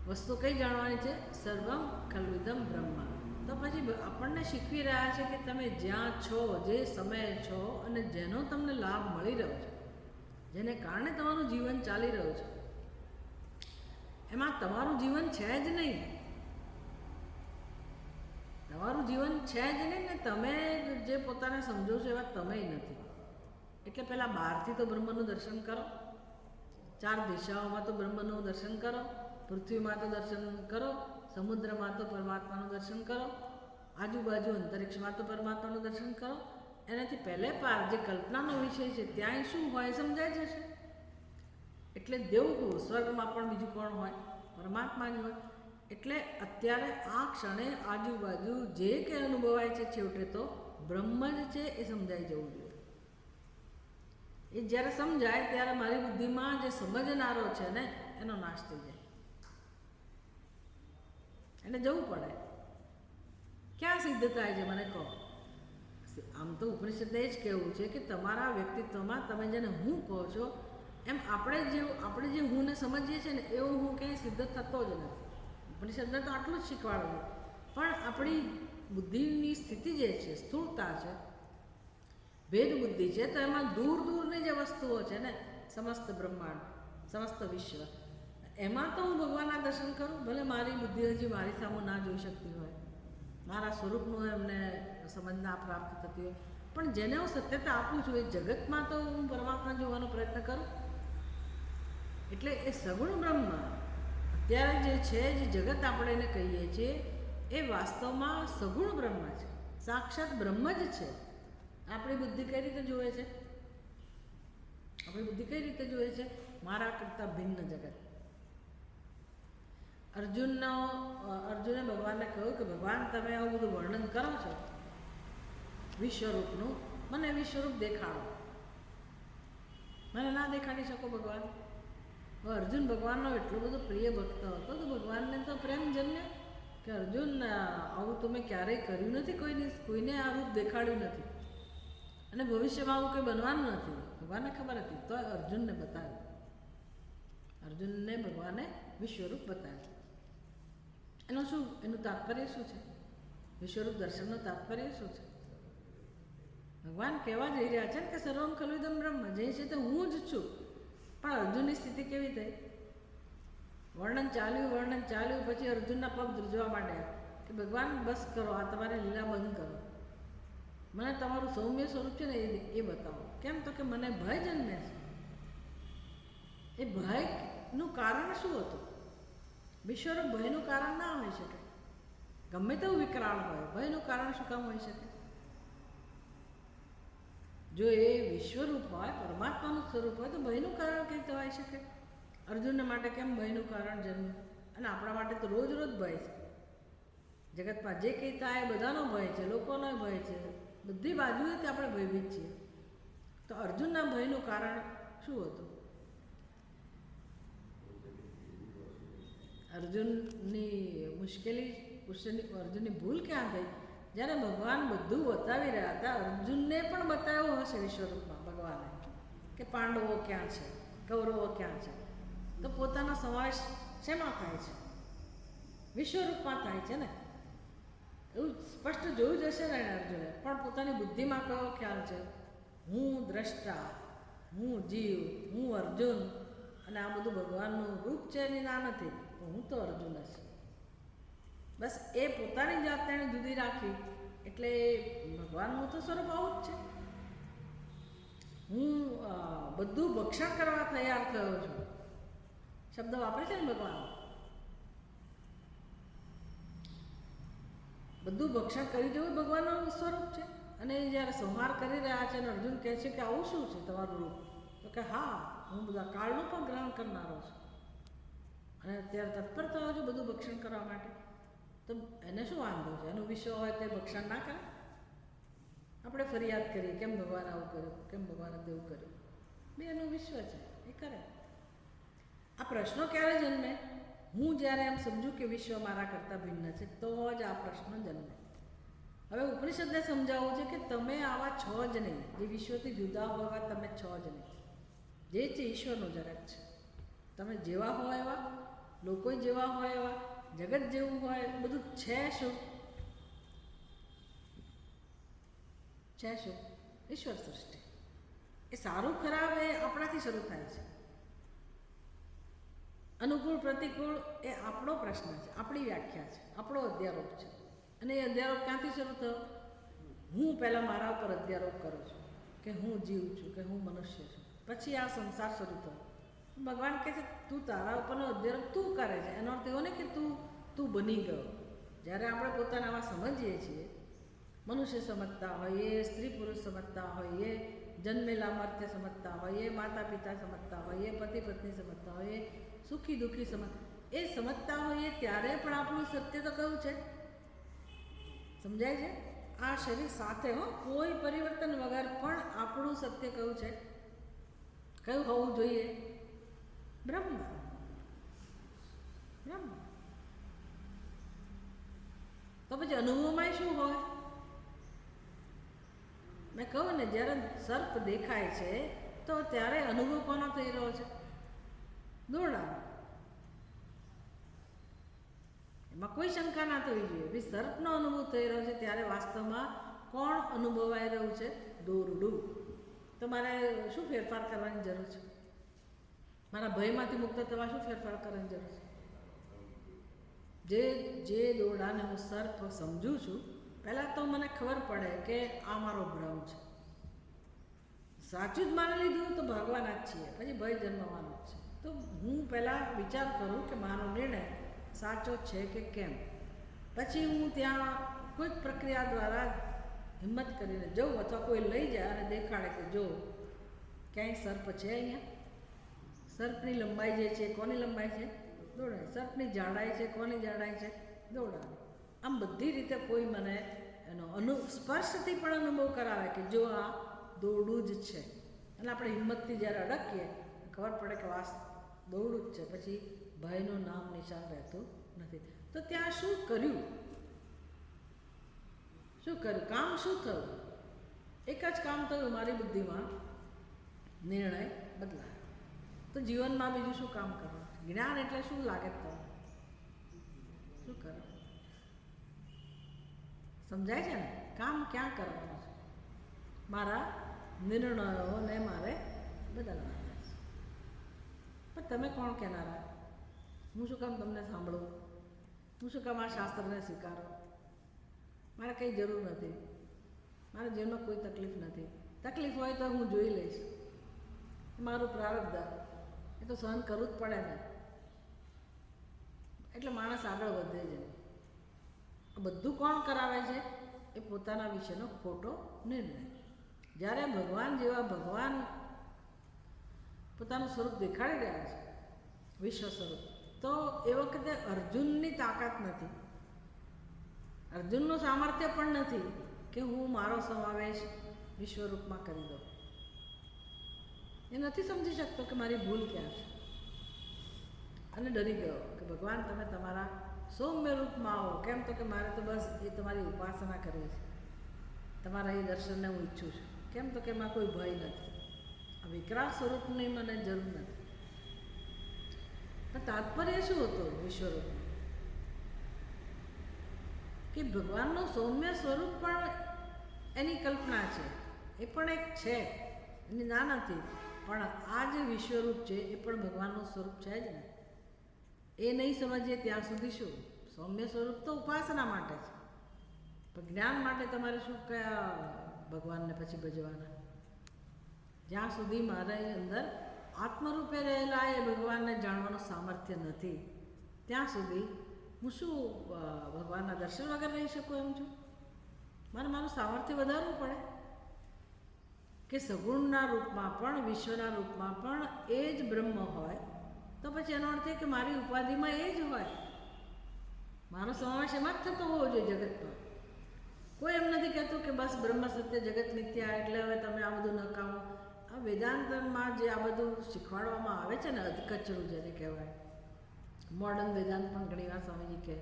વસ્તુ કઈ જાણવાની છે? સર્વમ ખલ્વિદમ બ્રહ્મ. તો પછી આપણને શીખવી રહ્યા છે કે તમે જ્યાં છો, જે સમયે છો, અને જેનો તમને લાભ મળી રહ્યો છે, જેને કારણે તમારું જીવન ચાલી રહ્યું છે, એમાં તમારું જીવન છે જ નહીં. તમારું જીવન છે જ નહીં ને તમે જે પોતાને સમજો છો એવા તમે નથી. એટલે પહેલાં બહારથી તો બ્રહ્મનું દર્શન કરો, ચાર દિશાઓમાં તો બ્રહ્મનું દર્શન કરો, પૃથ્વીમાં તો દર્શન કરો, સમુદ્રમાં તો પરમાત્માનું દર્શન કરો, આજુબાજુ અંતરિક્ષમાં તો પરમાત્માનું દર્શન કરો. એનાથી પહેલે પાર જે કલ્પનાનો વિષય છે ત્યાં શું હોય સમજાઈ જશે. એટલે દેવગુરુ, સ્વર્ગમાં પણ બીજું કોણ હોય? પરમાત્મા જ હોય. એટલે અત્યારે આ ક્ષણે આજુબાજુ જે કંઈ અનુભવાય છે, છેવટે તો બ્રહ્મ જ છે એ સમજાઈ જવું જોઈએ. એ જ્યારે સમજાય ત્યારે મારી બુદ્ધિમાં જે સમજનારો છે ને એનો નાશ થઈ જાય. એને જવું પડે. ક્યાં સિદ્ધ થાય છે મને કહો? આમ તો ઉપનિષદને જ કહેવું છે કે તમારા વ્યક્તિત્વમાં તમે જેને હું કહો છો, એમ આપણે જે હું ને સમજીએ છીએ ને એવો હું ક્યાંય સિદ્ધ થતો જ નથી. ઉપનિષદને તો આટલું જ શીખવાડવું, પણ આપણી બુદ્ધિની સ્થિતિ જે છે, સ્થૂળતા છે, ભેદ બુદ્ધિ છે, તો એમાં દૂર દૂરની જે વસ્તુઓ છે ને, સમસ્ત બ્રહ્માંડ, સમસ્ત વિશ્વ, એમાં તો હું ભગવાનના દર્શન કરું. ભલે મારી બુદ્ધિ હજી મારી સામે ના જોઈ શકતી હોય, મારા સ્વરૂપનું એમને સમજ ના પ્રાપ્ત થતી હોય, પણ જેને હું સત્યતા આપું છું એ જગતમાં તો હું પરમાત્મા જોવાનો પ્રયત્ન કરું. એટલે એ સગુણ બ્રહ્મ અત્યારે જે છે, જે જગત આપણે એને કહીએ છીએ, એ વાસ્તવમાં સગુણ બ્રહ્મ છે, સાક્ષાત બ્રહ્મ જ છે. આપણી બુદ્ધિ કઈ રીતે જોવે છે? આપણી બુદ્ધિ કઈ રીતે જોવે છે? મારા કરતાં ભિન્ન જગત. અર્જુને ભગવાનને કહ્યું કે ભગવાન તમે આવું બધું વર્ણન કરો છો વિશ્વરૂપનું, મને વિશ્વરૂપ દેખાડો. મને ના દેખાડી શકો ભગવાન? અર્જુન ભગવાનનો એટલો બધો પ્રિય ભક્ત હતો તો ભગવાનને તો પ્રેમ જન્મ્યો કે અર્જુન આવું તમે ક્યારેય કર્યું નથી, કોઈને આ રૂપ દેખાડ્યું નથી, અને ભવિષ્યમાં આવું કંઈ બનવાનું નથી. ભગવાનને ખબર હતી તો અર્જુનને બતાવ્યું. અર્જુનને ભગવાને વિશ્વરૂપ બતાવ્યું. એનું તાત્પર્ય શું છે? વિશ્વરૂપ દર્શનનું તાત્પર્ય શું છે? ભગવાન કહેવા જઈ રહ્યા છે ને કે સર્વમ ખલુ ઇદમ બ્રહ્મ, જે છે તે હું જ છું. પણ અર્જુનની સ્થિતિ કેવી થઈ? વર્ણન ચાલ્યું, પછી અર્જુનના પગ ધ્રુજવા માંડ્યા કે ભગવાન બસ કરો, આ તમારી લીલા બંધ કરો, મને તમારું સૌમ્ય સ્વરૂપ છે ને એ બતાવો. કેમ? તો કે મને ભય જન્મે છે. એ ભયનું કારણ શું હતું? વિશ્વરૂપ ભયનું કારણ ના હોઈ શકે. ગમે તેવું વિકરાળ હોય, ભયનું કારણ શું કામ હોઈ શકે? જો એ વિશ્વરૂપ હોય, પરમાત્માનું સ્વરૂપ હોય, તો ભયનું કારણ કઈ રીતે હોઈ શકે? અર્જુનના માટે કેમ ભયનું કારણ જન્મ્યું? અને આપણા માટે તો રોજ રોજ ભય છે. જગતમાં જે કંઈ થાય એ બધાનો ભય છે, લોકોનો ભય છે, બધી બાજુએથી આપણે ભયભીત છીએ. તો અર્જુનના ભયનું કારણ શું હતું? અર્જુનની મુશ્કેલી, અર્જુનની ભૂલ ક્યાં થઈ? જ્યારે ભગવાન બધું બતાવી રહ્યા હતા, અર્જુનને પણ બતાવ્યું હશે વિશ્વરૂપમાં ભગવાને કે પાંડવો ક્યાં છે, કૌરવો ક્યાં છે. તો પોતાનો સમાવેશ શેમાં થાય છે? વિશ્વરૂપમાં થાય છે ને. એવું સ્પષ્ટ જોયું જ હશે ને અર્જુને. પણ પોતાની બુદ્ધિમાં કયો ખ્યાલ છે? હું દ્રષ્ટા, હું જીવ, હું અર્જુન, અને આ બધું ભગવાનનું રૂપ છે એની ના નથી, પણ હું તો અર્જુન જ. બસ એ પોતાની જાતને જુદી રાખી એટલે ભગવાનનું તો સ્વરૂપ આવું જ છે. હું બધું ભક્ષણ કરવા તૈયાર થયો છું, શબ્દ વાપરે છે ને ભગવાન. બધું ભક્ષણ કરી દેવું ભગવાનનું સ્વરૂપ છે. અને જ્યારે સંહાર કરી રહ્યા છે અને અર્જુન કહે છે કે આવું શું છે તમારું રૂપ? તો કે હા, હું બધા કાળનું પણ ગ્રહણ કરનારો છું અને અત્યારે તત્પર થયો છું બધું ભક્ષણ કરવા માટે. તો એને શું વાંધો છે? એનું વિશ્વ હોય તે ભક્ષણ ના કરે? આપણે ફરિયાદ કરીએ કેમ ભગવાન આવું કર્યું, કેમ ભગવાને તેવું કર્યું. બે એનું વિશ્વ છે, એ કરે. આ પ્રશ્નો ક્યારે જન્મે? હું જ્યારે એમ સમજું કે વિશ્વ મારા કરતાં ભિન્ન છે, તો જ આ પ્રશ્ન જન્મે. હવે ઉપનિષદને સમજાવવું છે કે તમે આવા છો જ નહીં, જે વિશ્વથી જુદા હોવા તમે છો જ નહીં. જે છે ઈશ્વરનું જગત છે. તમે જેવા હો એવા, લોકો જેવા હોય એવા, જગત જેવું હોય, બધું છે. શું છે? શું? ઈશ્વર સૃષ્ટિ. એ સારું ખરાબ એ આપણાથી શરૂ થાય છે. અનુકૂળ પ્રતિકૂળ એ આપણો પ્રશ્ન છે, આપણી વ્યાખ્યા છે, આપણો અધ્યારોપ છે. અને એ અધ્યારોપ ક્યાંથી શરૂ થયો? હું પહેલાં મારા ઉપર અધ્યારોપ કરું છું કે હું જીવ છું, કે હું મનુષ્ય છું. પછી આ સંસાર શરૂ થયો. ભગવાન કહે છે તું તારા ઉપરનો અધ્યારોપ તું કરે છે. એનો અર્થ એવો નહીં કે તું બની ગયો. જ્યારે આપણે પોતાને આવા સમજીએ છીએ, મનુષ્ય સમજતા હોઈએ, સ્ત્રી પુરુષ સમજતા હોઈએ, જન્મેલા મર્ત્ય સમજતા હોઈએ, માતા પિતા સમજતા હોઈએ, પતિ પત્ની સમજતા હોઈએ, સુખી દુઃખી સમજતા હોઈએ, ત્યારે પણ આપણું સત્ય તો કયું છે? સમજાય છે? આ શરીર સાથે કોઈ પરિવર્તન વગર પણ આપણું સત્ય કયું છે? કયું હોવું જોઈએ? બ્રહ્મ. બ્રહ્મ. તો પછી અનુભવમાં શું હોય? મેં કહું ને, જ્યારે સર્પ દેખાય છે તો ત્યારે અનુભવ કોનો થઈ રહ્યો છે? દોરડા. એમાં કોઈ શંકા ના થવી જોઈએ. ભાઈ સર્પનો અનુભવ થઈ રહ્યો છે ત્યારે વાસ્તવમાં કોણ અનુભવાઈ રહ્યું છે? દોરડું. તો મારે શું ફેરફાર કરવાની જરૂર છે? મારા ભયમાંથી મુક્ત થવા શું ફેરફાર કરવાની જરૂર છે? જે દોરડાને હું સર્પ સમજું છું, પહેલાં તો મને ખબર પડે કે આ મારો ભ્રમ છે. સાચું જ માની લીધું તો ભાગવાના જ છીએ, પછી ભય જન્મવાનો જ છે. તો હું પહેલાં વિચાર કરું કે મારો નિર્ણય સાચો છે કે કેમ. પછી હું ત્યાં કોઈક પ્રક્રિયા દ્વારા હિંમત કરીને જઉં, અથવા કોઈ લઈ જાય અને દેખાડે કે જો ક્યાંય સર્પ છે અહીંયા. સર્પની લંબાઈ જે છે કોની લંબાઈ છે? દોરડા. સર્પની જાડાઈ છે કોની જાડાઈ છે? દોરડાની. આમ બધી રીતે કોઈ મને એનો સ્પર્શથી પણ અનુભવ કરાવે કે જો આ દોરડું જ છે. અને આપણે હિંમતથી જ્યારે અડકીએ ખબર પડે કે વાસ દોરડું જ છે. પછી ભયનું નામ નિશાન રહેતું નથી. તો ત્યાં શું કર્યું? શું કર્યું? કામ શું થયું? એક જ કામ થયું, મારી બુદ્ધિમાં નિર્ણય બદલાયો. તો જીવનમાં બીજું શું કામ કરવું? જ્ઞાન એટલે શું લાગે તમને? શું કરવું? સમજાય છે ને? કામ ક્યાં કરવાનું છે? મારા નિર્ણયોને મારે બદલવાના છે. પણ તમે કોણ કહેનારા? હું શું કામ તમને સાંભળું? હું શું કામ આ શાસ્ત્રને સ્વીકારો? મારે કંઈ જરૂર નથી. મારા જીવનમાં કોઈ તકલીફ નથી. તકલીફ હોય તો હું જોઈ લઈશ. મારું પ્રારબ્ધ એ તો સહન કરવું જ પડે ને. એટલે માણસ આગળ વધે જ નહીં. બધું કોણ કરાવે છે? એ પોતાના વિશેનો ખોટો નિર્ણય. જ્યારે ભગવાન જેવા ભગવાન પોતાનું સ્વરૂપ દેખાડી રહ્યા છે, વિશ્વ સ્વરૂપ, તો એ વખતે અર્જુનની તાકાત નથી, અર્જુનનું સામર્થ્ય પણ નથી કે હું મારો સમાવેશ વિશ્વરૂપમાં કરી દઉં. એ નથી સમજી શકતો કે મારી ભૂલ ક્યાં છે, અને ડરી ગયો કે ભગવાન તમે તમારા સૌમ્ય રૂપમાં આવો. કેમ? તો કે મારે તો બસ એ તમારી ઉપાસના કરવી છે, તમારા એ દર્શનને હું ઈચ્છું છું. કેમ? તો કે એમાં કોઈ ભય નથી, આ વિકરાળ સ્વરૂપની મને જરૂર નથી. પણ તાત્પર્ય શું હતું વિશ્વરૂપનું? કે ભગવાનનું સૌમ્ય સ્વરૂપ પણ એની કલ્પના છે, એ પણ એક છે, એની ના નથી. પણ આ જે વિશ્વરૂપ છે એ પણ ભગવાનનું સ્વરૂપ છે જ ને. એ નહીં સમજીએ ત્યાં સુધી શું? સૌમ્ય સ્વરૂપ તો ઉપાસના માટે છે, પણ જ્ઞાન માટે તમારે શું કયા ભગવાનને પછી ભજવાના? જ્યાં સુધી મારા અંદર આત્મરૂપે રહેલા એ ભગવાનને જાણવાનું સામર્થ્ય નથી, ત્યાં સુધી હું શું ભગવાનના દર્શન વગર રહી શકું એમ છું? મારે મારું સામર્થ્ય વધારવું પડે કે સગુણના રૂપમાં પણ, વિશ્વના રૂપમાં પણ એ જ બ્રહ્મ હોય, તો પછી એનો અર્થ એ કે મારી ઉપાધિમાં એ જ હોય. મારો સમાવેશ એમાં જ થતો હોવો જોઈએ જગતમાં. કોઈ એમ નથી કહેતું કે બસ બ્રહ્મ સત્ય જગત મિથ્યા એટલે હવે તમે આ બધું નકામો. આ વેદાંતમાં જે આ બધું શીખવાડવામાં આવે છે ને, અધકચરું જેને કહેવાય, મોડર્ન વેદાંત પણ ઘણીવાર સ્વામીજી કહે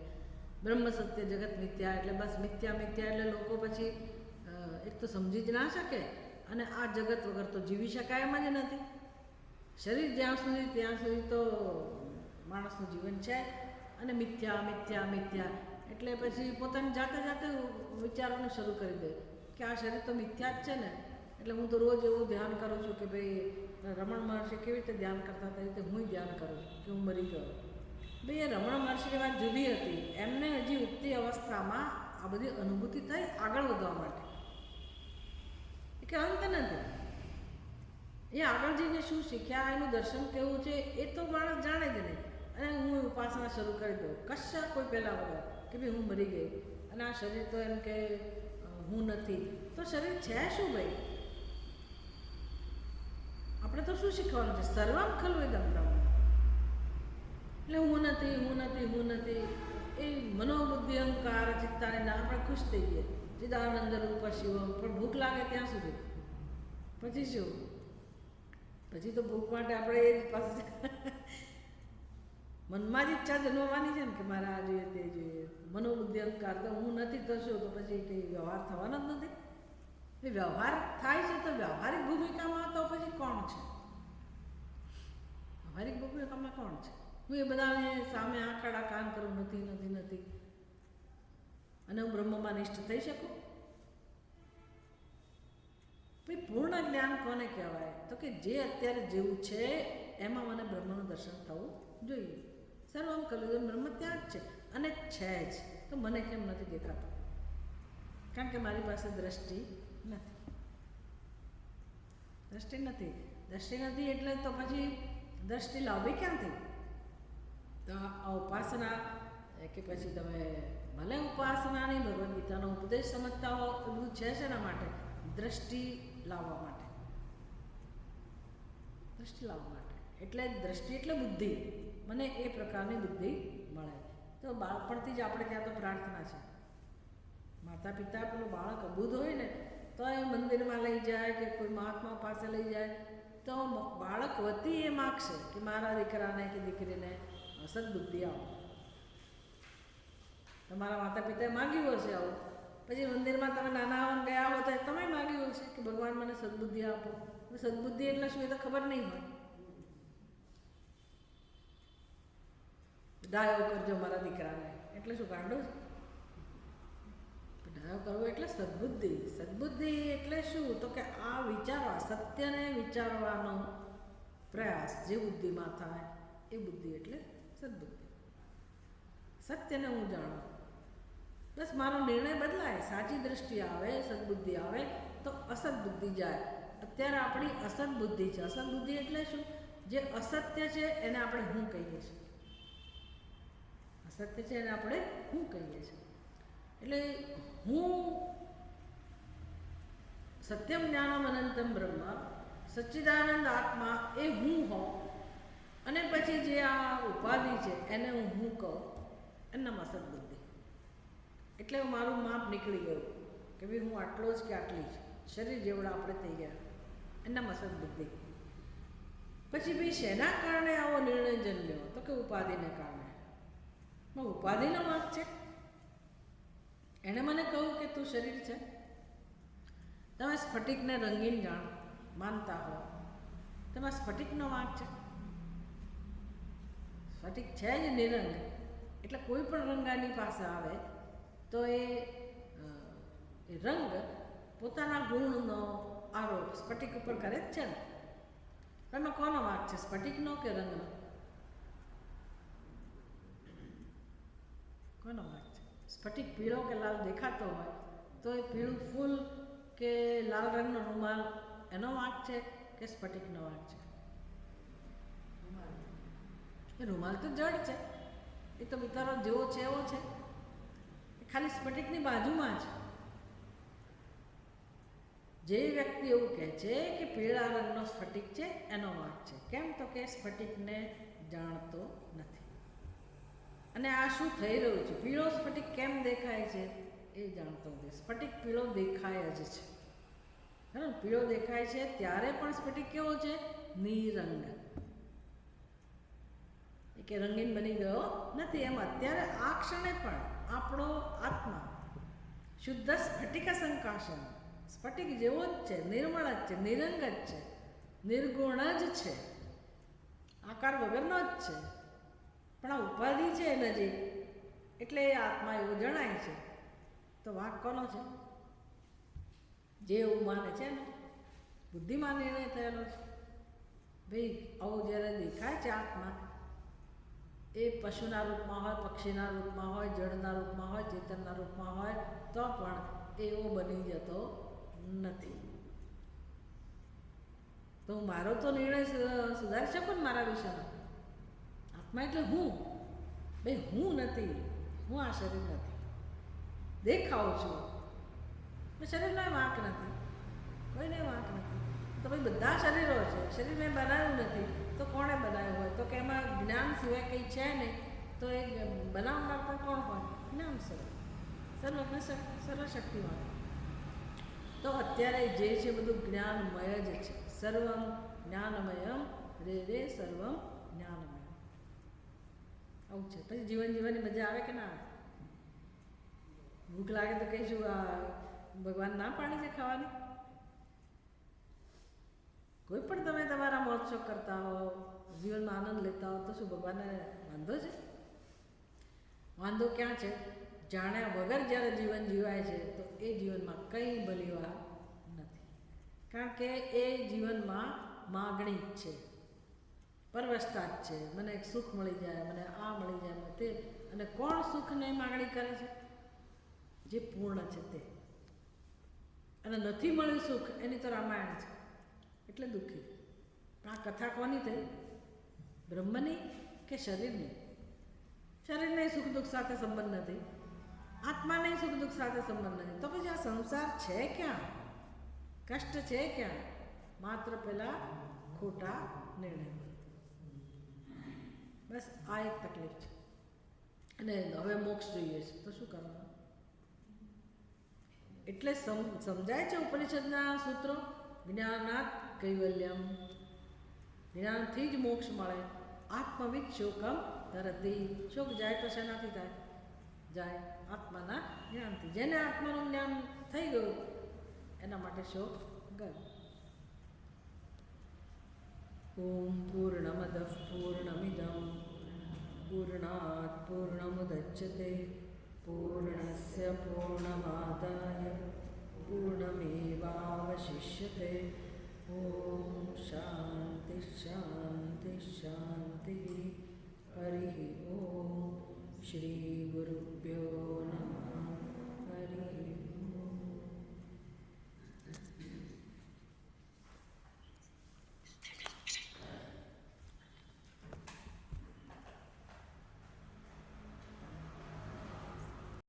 બ્રહ્મ સત્ય જગત મિથ્યા એટલે બસ મિથ્યા મિથ્યા એટલે લોકો પછી એક તો સમજી જ ના શકે, અને આ જગત વગર તો જીવી શકાય એમ જ નથી. શરીર જ્યાં સુધી ત્યાં સુધી તો માણસનું જીવન છે, અને મિથ્યા મિથ્યા મિથ્યા એટલે પછી પોતાની જાતે જાતે વિચારવાનું શરૂ કરી દે કે આ શરીર તો મિથ્યા જ છે ને. એટલે હું તો રોજ એવું ધ્યાન કરું છું કે ભાઈ રમણ મહર્ષિ કેવી રીતે ધ્યાન કરતા હતા, એ રીતે હું ધ્યાન કરું છું કે હું મરી ગયો. ભાઈ એ રમણ મહર્ષિની વાત જુદી હતી. એમને હજી ઉઠતી અવસ્થામાં આ બધી અનુભૂતિ થઈ આગળ વધવા માટે, કે અંત નથી. એ આગળ જઈને શું શીખ્યા, એનું દર્શન કેવું છે એ તો માણસ જાણે જ નહીં. અને હું ઉપાસના શરૂ કરી દઉં કશા કોઈ પહેલાં વગર કે ભાઈ હું મરી ગઈ, અને આ શરીર તો એમ કે હું નથી. તો શરીર છે શું ભાઈ? આપણે તો શું શીખવાનું છે? સર્વમ ખલુ ઇદં બ્રહ્મ. એટલે હું નથી, હું નથી, હું નથી, એ મનોબુદ્ધિ અહંકાર ચિત્તાને ના આપણે ખુશ થઈ ગઈએ. ચિદાનંદ રૂપ શિવમ. પણ ભૂખ લાગે ત્યાં સુધી. પછી શું? પછી તો ભૂખ માટે આપણે એ જ પાસે મનમાં જ ઈચ્છા જન્મવાની છે ને કે મારે આ જોઈએ તે જોઈએ. મનોબુદ્ધિ અહંકાર તો હું નથી તો શું? તો પછી કંઈ વ્યવહાર થવાનો જ નથી. એ વ્યવહાર થાય છે તો વ્યવહારિક ભૂમિકામાં તો પછી કોણ છે? વ્યવહારિક ભૂમિકામાં કોણ છે? હું એ બધાને સામે આંખ આડા કાન કરું નથી નથી નથી, અને હું બ્રહ્મમાં નિષ્ઠ થઈ શકું? ભાઈ પૂર્ણ જ્ઞાન કોને કહેવાય? તો કે જે અત્યારે જેવું છે એમાં મને બ્રહ્મનું દર્શન થવું જોઈએ. સર્વમ ખલુ બ્રહ્મ ત્યાં જ છે, અને છે જ. તો મને કેમ નથી દેખાતું? કારણ કે મારી પાસે દ્રષ્ટિ નથી. દ્રષ્ટિ નથી. દ્રષ્ટિ નથી એટલે તો પછી દ્રષ્ટિ લાવવી ક્યાંથી? તો આ ઉપાસના કે પછી તમે ભલે ઉપાસના નહીં, ભગવદ્ ગીતાનો ઉપદેશ સમજતા હો, એ બધું છે શેના માટે? દ્રષ્ટિ લાવવા માટે. દ્રષ્ટિ લાવવા માટે. એટલે દ્રષ્ટિ એટલે બુદ્ધિ. મને એ પ્રકારની બુદ્ધિ મળે. તો બાળપણથી જ આપણે ત્યાં તો પ્રાર્થના છે. માતા પિતા પેલું બાળક અબૂધ હોય ને તો એ મંદિરમાં લઈ જાય કે કોઈ મહાત્મા પાસે લઈ જાય તો બાળક વતી એ માગશે કે મારા દીકરાને કે દીકરીને સદબુદ્ધિ આપો. તમારા માતા પિતાએ માગ્યું હશે આવું. પછી મંદિરમાં તમે નાના ગયા હો તો તમે માગ્યું હશે કે ભગવાન મને સદબુદ્ધિ આપો. સદબુદ્ધિ એટલે શું એ તો ખબર નહીં હોય. ડાયો કરજો મારા દીકરાને એટલે શું ગાંડો છે? ડાયો કરવો એટલે સદબુદ્ધિ. સદબુદ્ધિ એટલે શું? તો કે આ વિચારવા, સત્યને વિચારવાનો પ્રયાસ જે બુદ્ધિમાં થાય એ બુદ્ધિ એટલે સદબુદ્ધિ. સત્યને હું જાણું, બસ મારો નિર્ણય બદલાય, સાચી દ્રષ્ટિ આવે, સદબુદ્ધિ આવે તો અસદબુદ્ધિ જાય. અત્યારે આપણી અસદબુદ્ધિ છે. અસદબુદ્ધિ એટલે શું? જે અસત્ય છે એને આપણે હું કહીએ છીએ. અસત્ય છે એને આપણે હું કહીએ છીએ. એટલે હું સત્યમ જ્ઞાનમ અનંતમ બ્રહ્મ, સચ્ચિદાનંદ આત્મા એ હું હોઉં, અને પછી જે આ ઉપાધિ છે એને હું કહું, એનામાં સદબુદ્ધિ. એટલે મારું માપ નીકળી ગયું કે ભાઈ હું આટલો જ કે આટલી જ, શરીર જેવડા આપણે થઈ ગયા, એનામાં સદબુદ્ધિ. પછી ભાઈ શેના કારણે આવો નિર્ણય જન્મ્યો? તો કે ઉપાધિને કારણે. ઉપાધિનો વાંક છે. એણે મને કહ્યું કે તું શરીર છે. તમે સ્ફટિકને રંગીન માનતા હો, તેમાં સ્ફટિકનો વાંક છે. સ્ફટિક છે જ નિરંગ, એટલે કોઈ પણ રંગાની પાસે આવે તો એ રંગ પોતાના ગુણનો આરોપ સ્ફટિક ઉપર કરે જ છે ને. એમાં કોનો વાંક છે? સ્ફટિકનો કે રંગનો? કોનો વાંક છે? સ્ફટિક પીળો કે લાલ દેખાતો હોય તો એ પીળું ફૂલ કે લાલ રંગનો રૂમાલ એનો વાંક છે કે સ્ફટિકનો વાંક છે? એ રૂમાલ તો જડ છે, એ તો બિચારો જેવો છે એવો છે, એ ખાલી સ્ફટિકની બાજુમાં છે. જે વ્યક્તિ એવું કહે છે કે પીળા રંગનો સ્ફટિક છે એનો વાંક છે. કેમ? તો કે સ્ફટિકને જાણતો નથી. અને આ શું થઈ રહ્યું છે? પીળો સ્ફટિક કેમ દેખાય છે એ જાણતો નથી. સ્ફટિક પીળો દેખાય જ છે. બરાબર? પીળો દેખાય છે ત્યારે પણ સ્ફટિક કેવો છે? નિરંગ. એ કે રંગીન બની ગયો નથી. એમ અત્યારે આ ક્ષણે પણ આપણો આત્મા શુદ્ધ સ્ફટિક સંકાશન, સ્ફટિક જેવો જ છે, નિર્મળ જ છે, નિરંગ જ છે, નિર્ગુણ જ છે, આકાર વગરનો જ છે. પણ આ ઉપાધિ છે નજીક, એટલે એ આત્મા એવું જણાય છે. તો વાંક કોનો છે? જે એવું માને છે ને, બુદ્ધિમાં નિર્ણય થયેલો છે. ભાઈ આવું જ્યારે દેખાય છે આત્મા, એ પશુના રૂપમાં હોય, પક્ષીના રૂપમાં હોય, જળના રૂપમાં હોય, ચેતનના રૂપમાં હોય, તો પણ એવો બની જતો નથી. તો મારો તો નિર્ણય સુધારી શકું ને મારા વિશેનો. આત્મા એટલે હું. ભાઈ હું નથી, હું આ શરીર નથી. દેખાઉં છું, શરીરનો વાંક નથી, કોઈને વાંક નથી. તો ભાઈ બધા શરીરો છે, શરીર મેં બનાવ્યું નથી તો કોણે બનાવ્યું હોય? તો કે એમાં જ્ઞાન સિવાય કંઈ છે નહીં, તો એ બનાવનાર પણ કોણ હોય? જ્ઞાન સર્વજ્ઞ સર્વશક્તિવાન. તો અત્યારે જે છે બધું જ્ઞાનમય જ છે. સર્વમ જ્ઞાનમયમ રે રે સર્વમ જ્ઞાનમય. આવું છે. પછી જીવન જીવવાની મજા આવે કે ના આવે? ભૂખ લાગે તો કહીશું આ ભગવાન ના પાડી છે ખાવાની? કોઈ પણ તમે તમારા મહોત્સવ કરતા હો, જીવનમાં આનંદ લેતા હો, તો શું ભગવાનને વાંધો છે? વાંધો ક્યાં છે? જાણ્યા વગર જ્યારે જીવન જીવાય છે તો એ જીવનમાં કંઈ ભલીવાર નથી. કારણ કે એ જીવનમાં માગણી જ છે, પરવશતા જ છે. મને એક સુખ મળી જાય, મને આ મળી જાય, મને તે. અને કોણ સુખને માગણી કરે છે? જે પૂર્ણ છે તે. અને નથી મળ્યું સુખ, એની તો રામાયણ છે, એટલે દુઃખી. આ કથા કોની થઈ? બ્રહ્મની કે શરીરની? શરીરને સુખ દુઃખ સાથે સંબંધ નથી, આત્માને સુખ દુઃખ સાથે સંબંધ નથી. તો પછી આ સંસાર છે ક્યાં? કષ્ટ છે ક્યાં? માત્ર પેલા ખોટા નિર્ણય. બસ આ એક તકલીફ છે. અને હવે મોક્ષ જોઈએ છે તો શું કરવાનું? એટલે સમજાય છે ઉપનિષદના સૂત્રો, જ્ઞાનાત કૈવલ્યમ. જ્ઞાનથી જ મોક્ષ મળે. આત્મવિદ શોકમ તરતી. શોક જાય તો શેનાથી થાય? જાય આત્માના જ્ઞાનથી. જેને આત્માનું જ્ઞાન થઈ ગયું એના માટે શોક ગયો. ઓમ પૂર્ણમદ પૂર્ણમિદમ પૂર્ણાત પૂર્ણમુદચ્યતે પૂર્ણસ્ય पूर्णमादाय पूर्णमेवावशिष्यते। ॐ शान्ति शान्ति शान्तिः। हरिः ॐ। श्रीगुरुभ्यो नमः।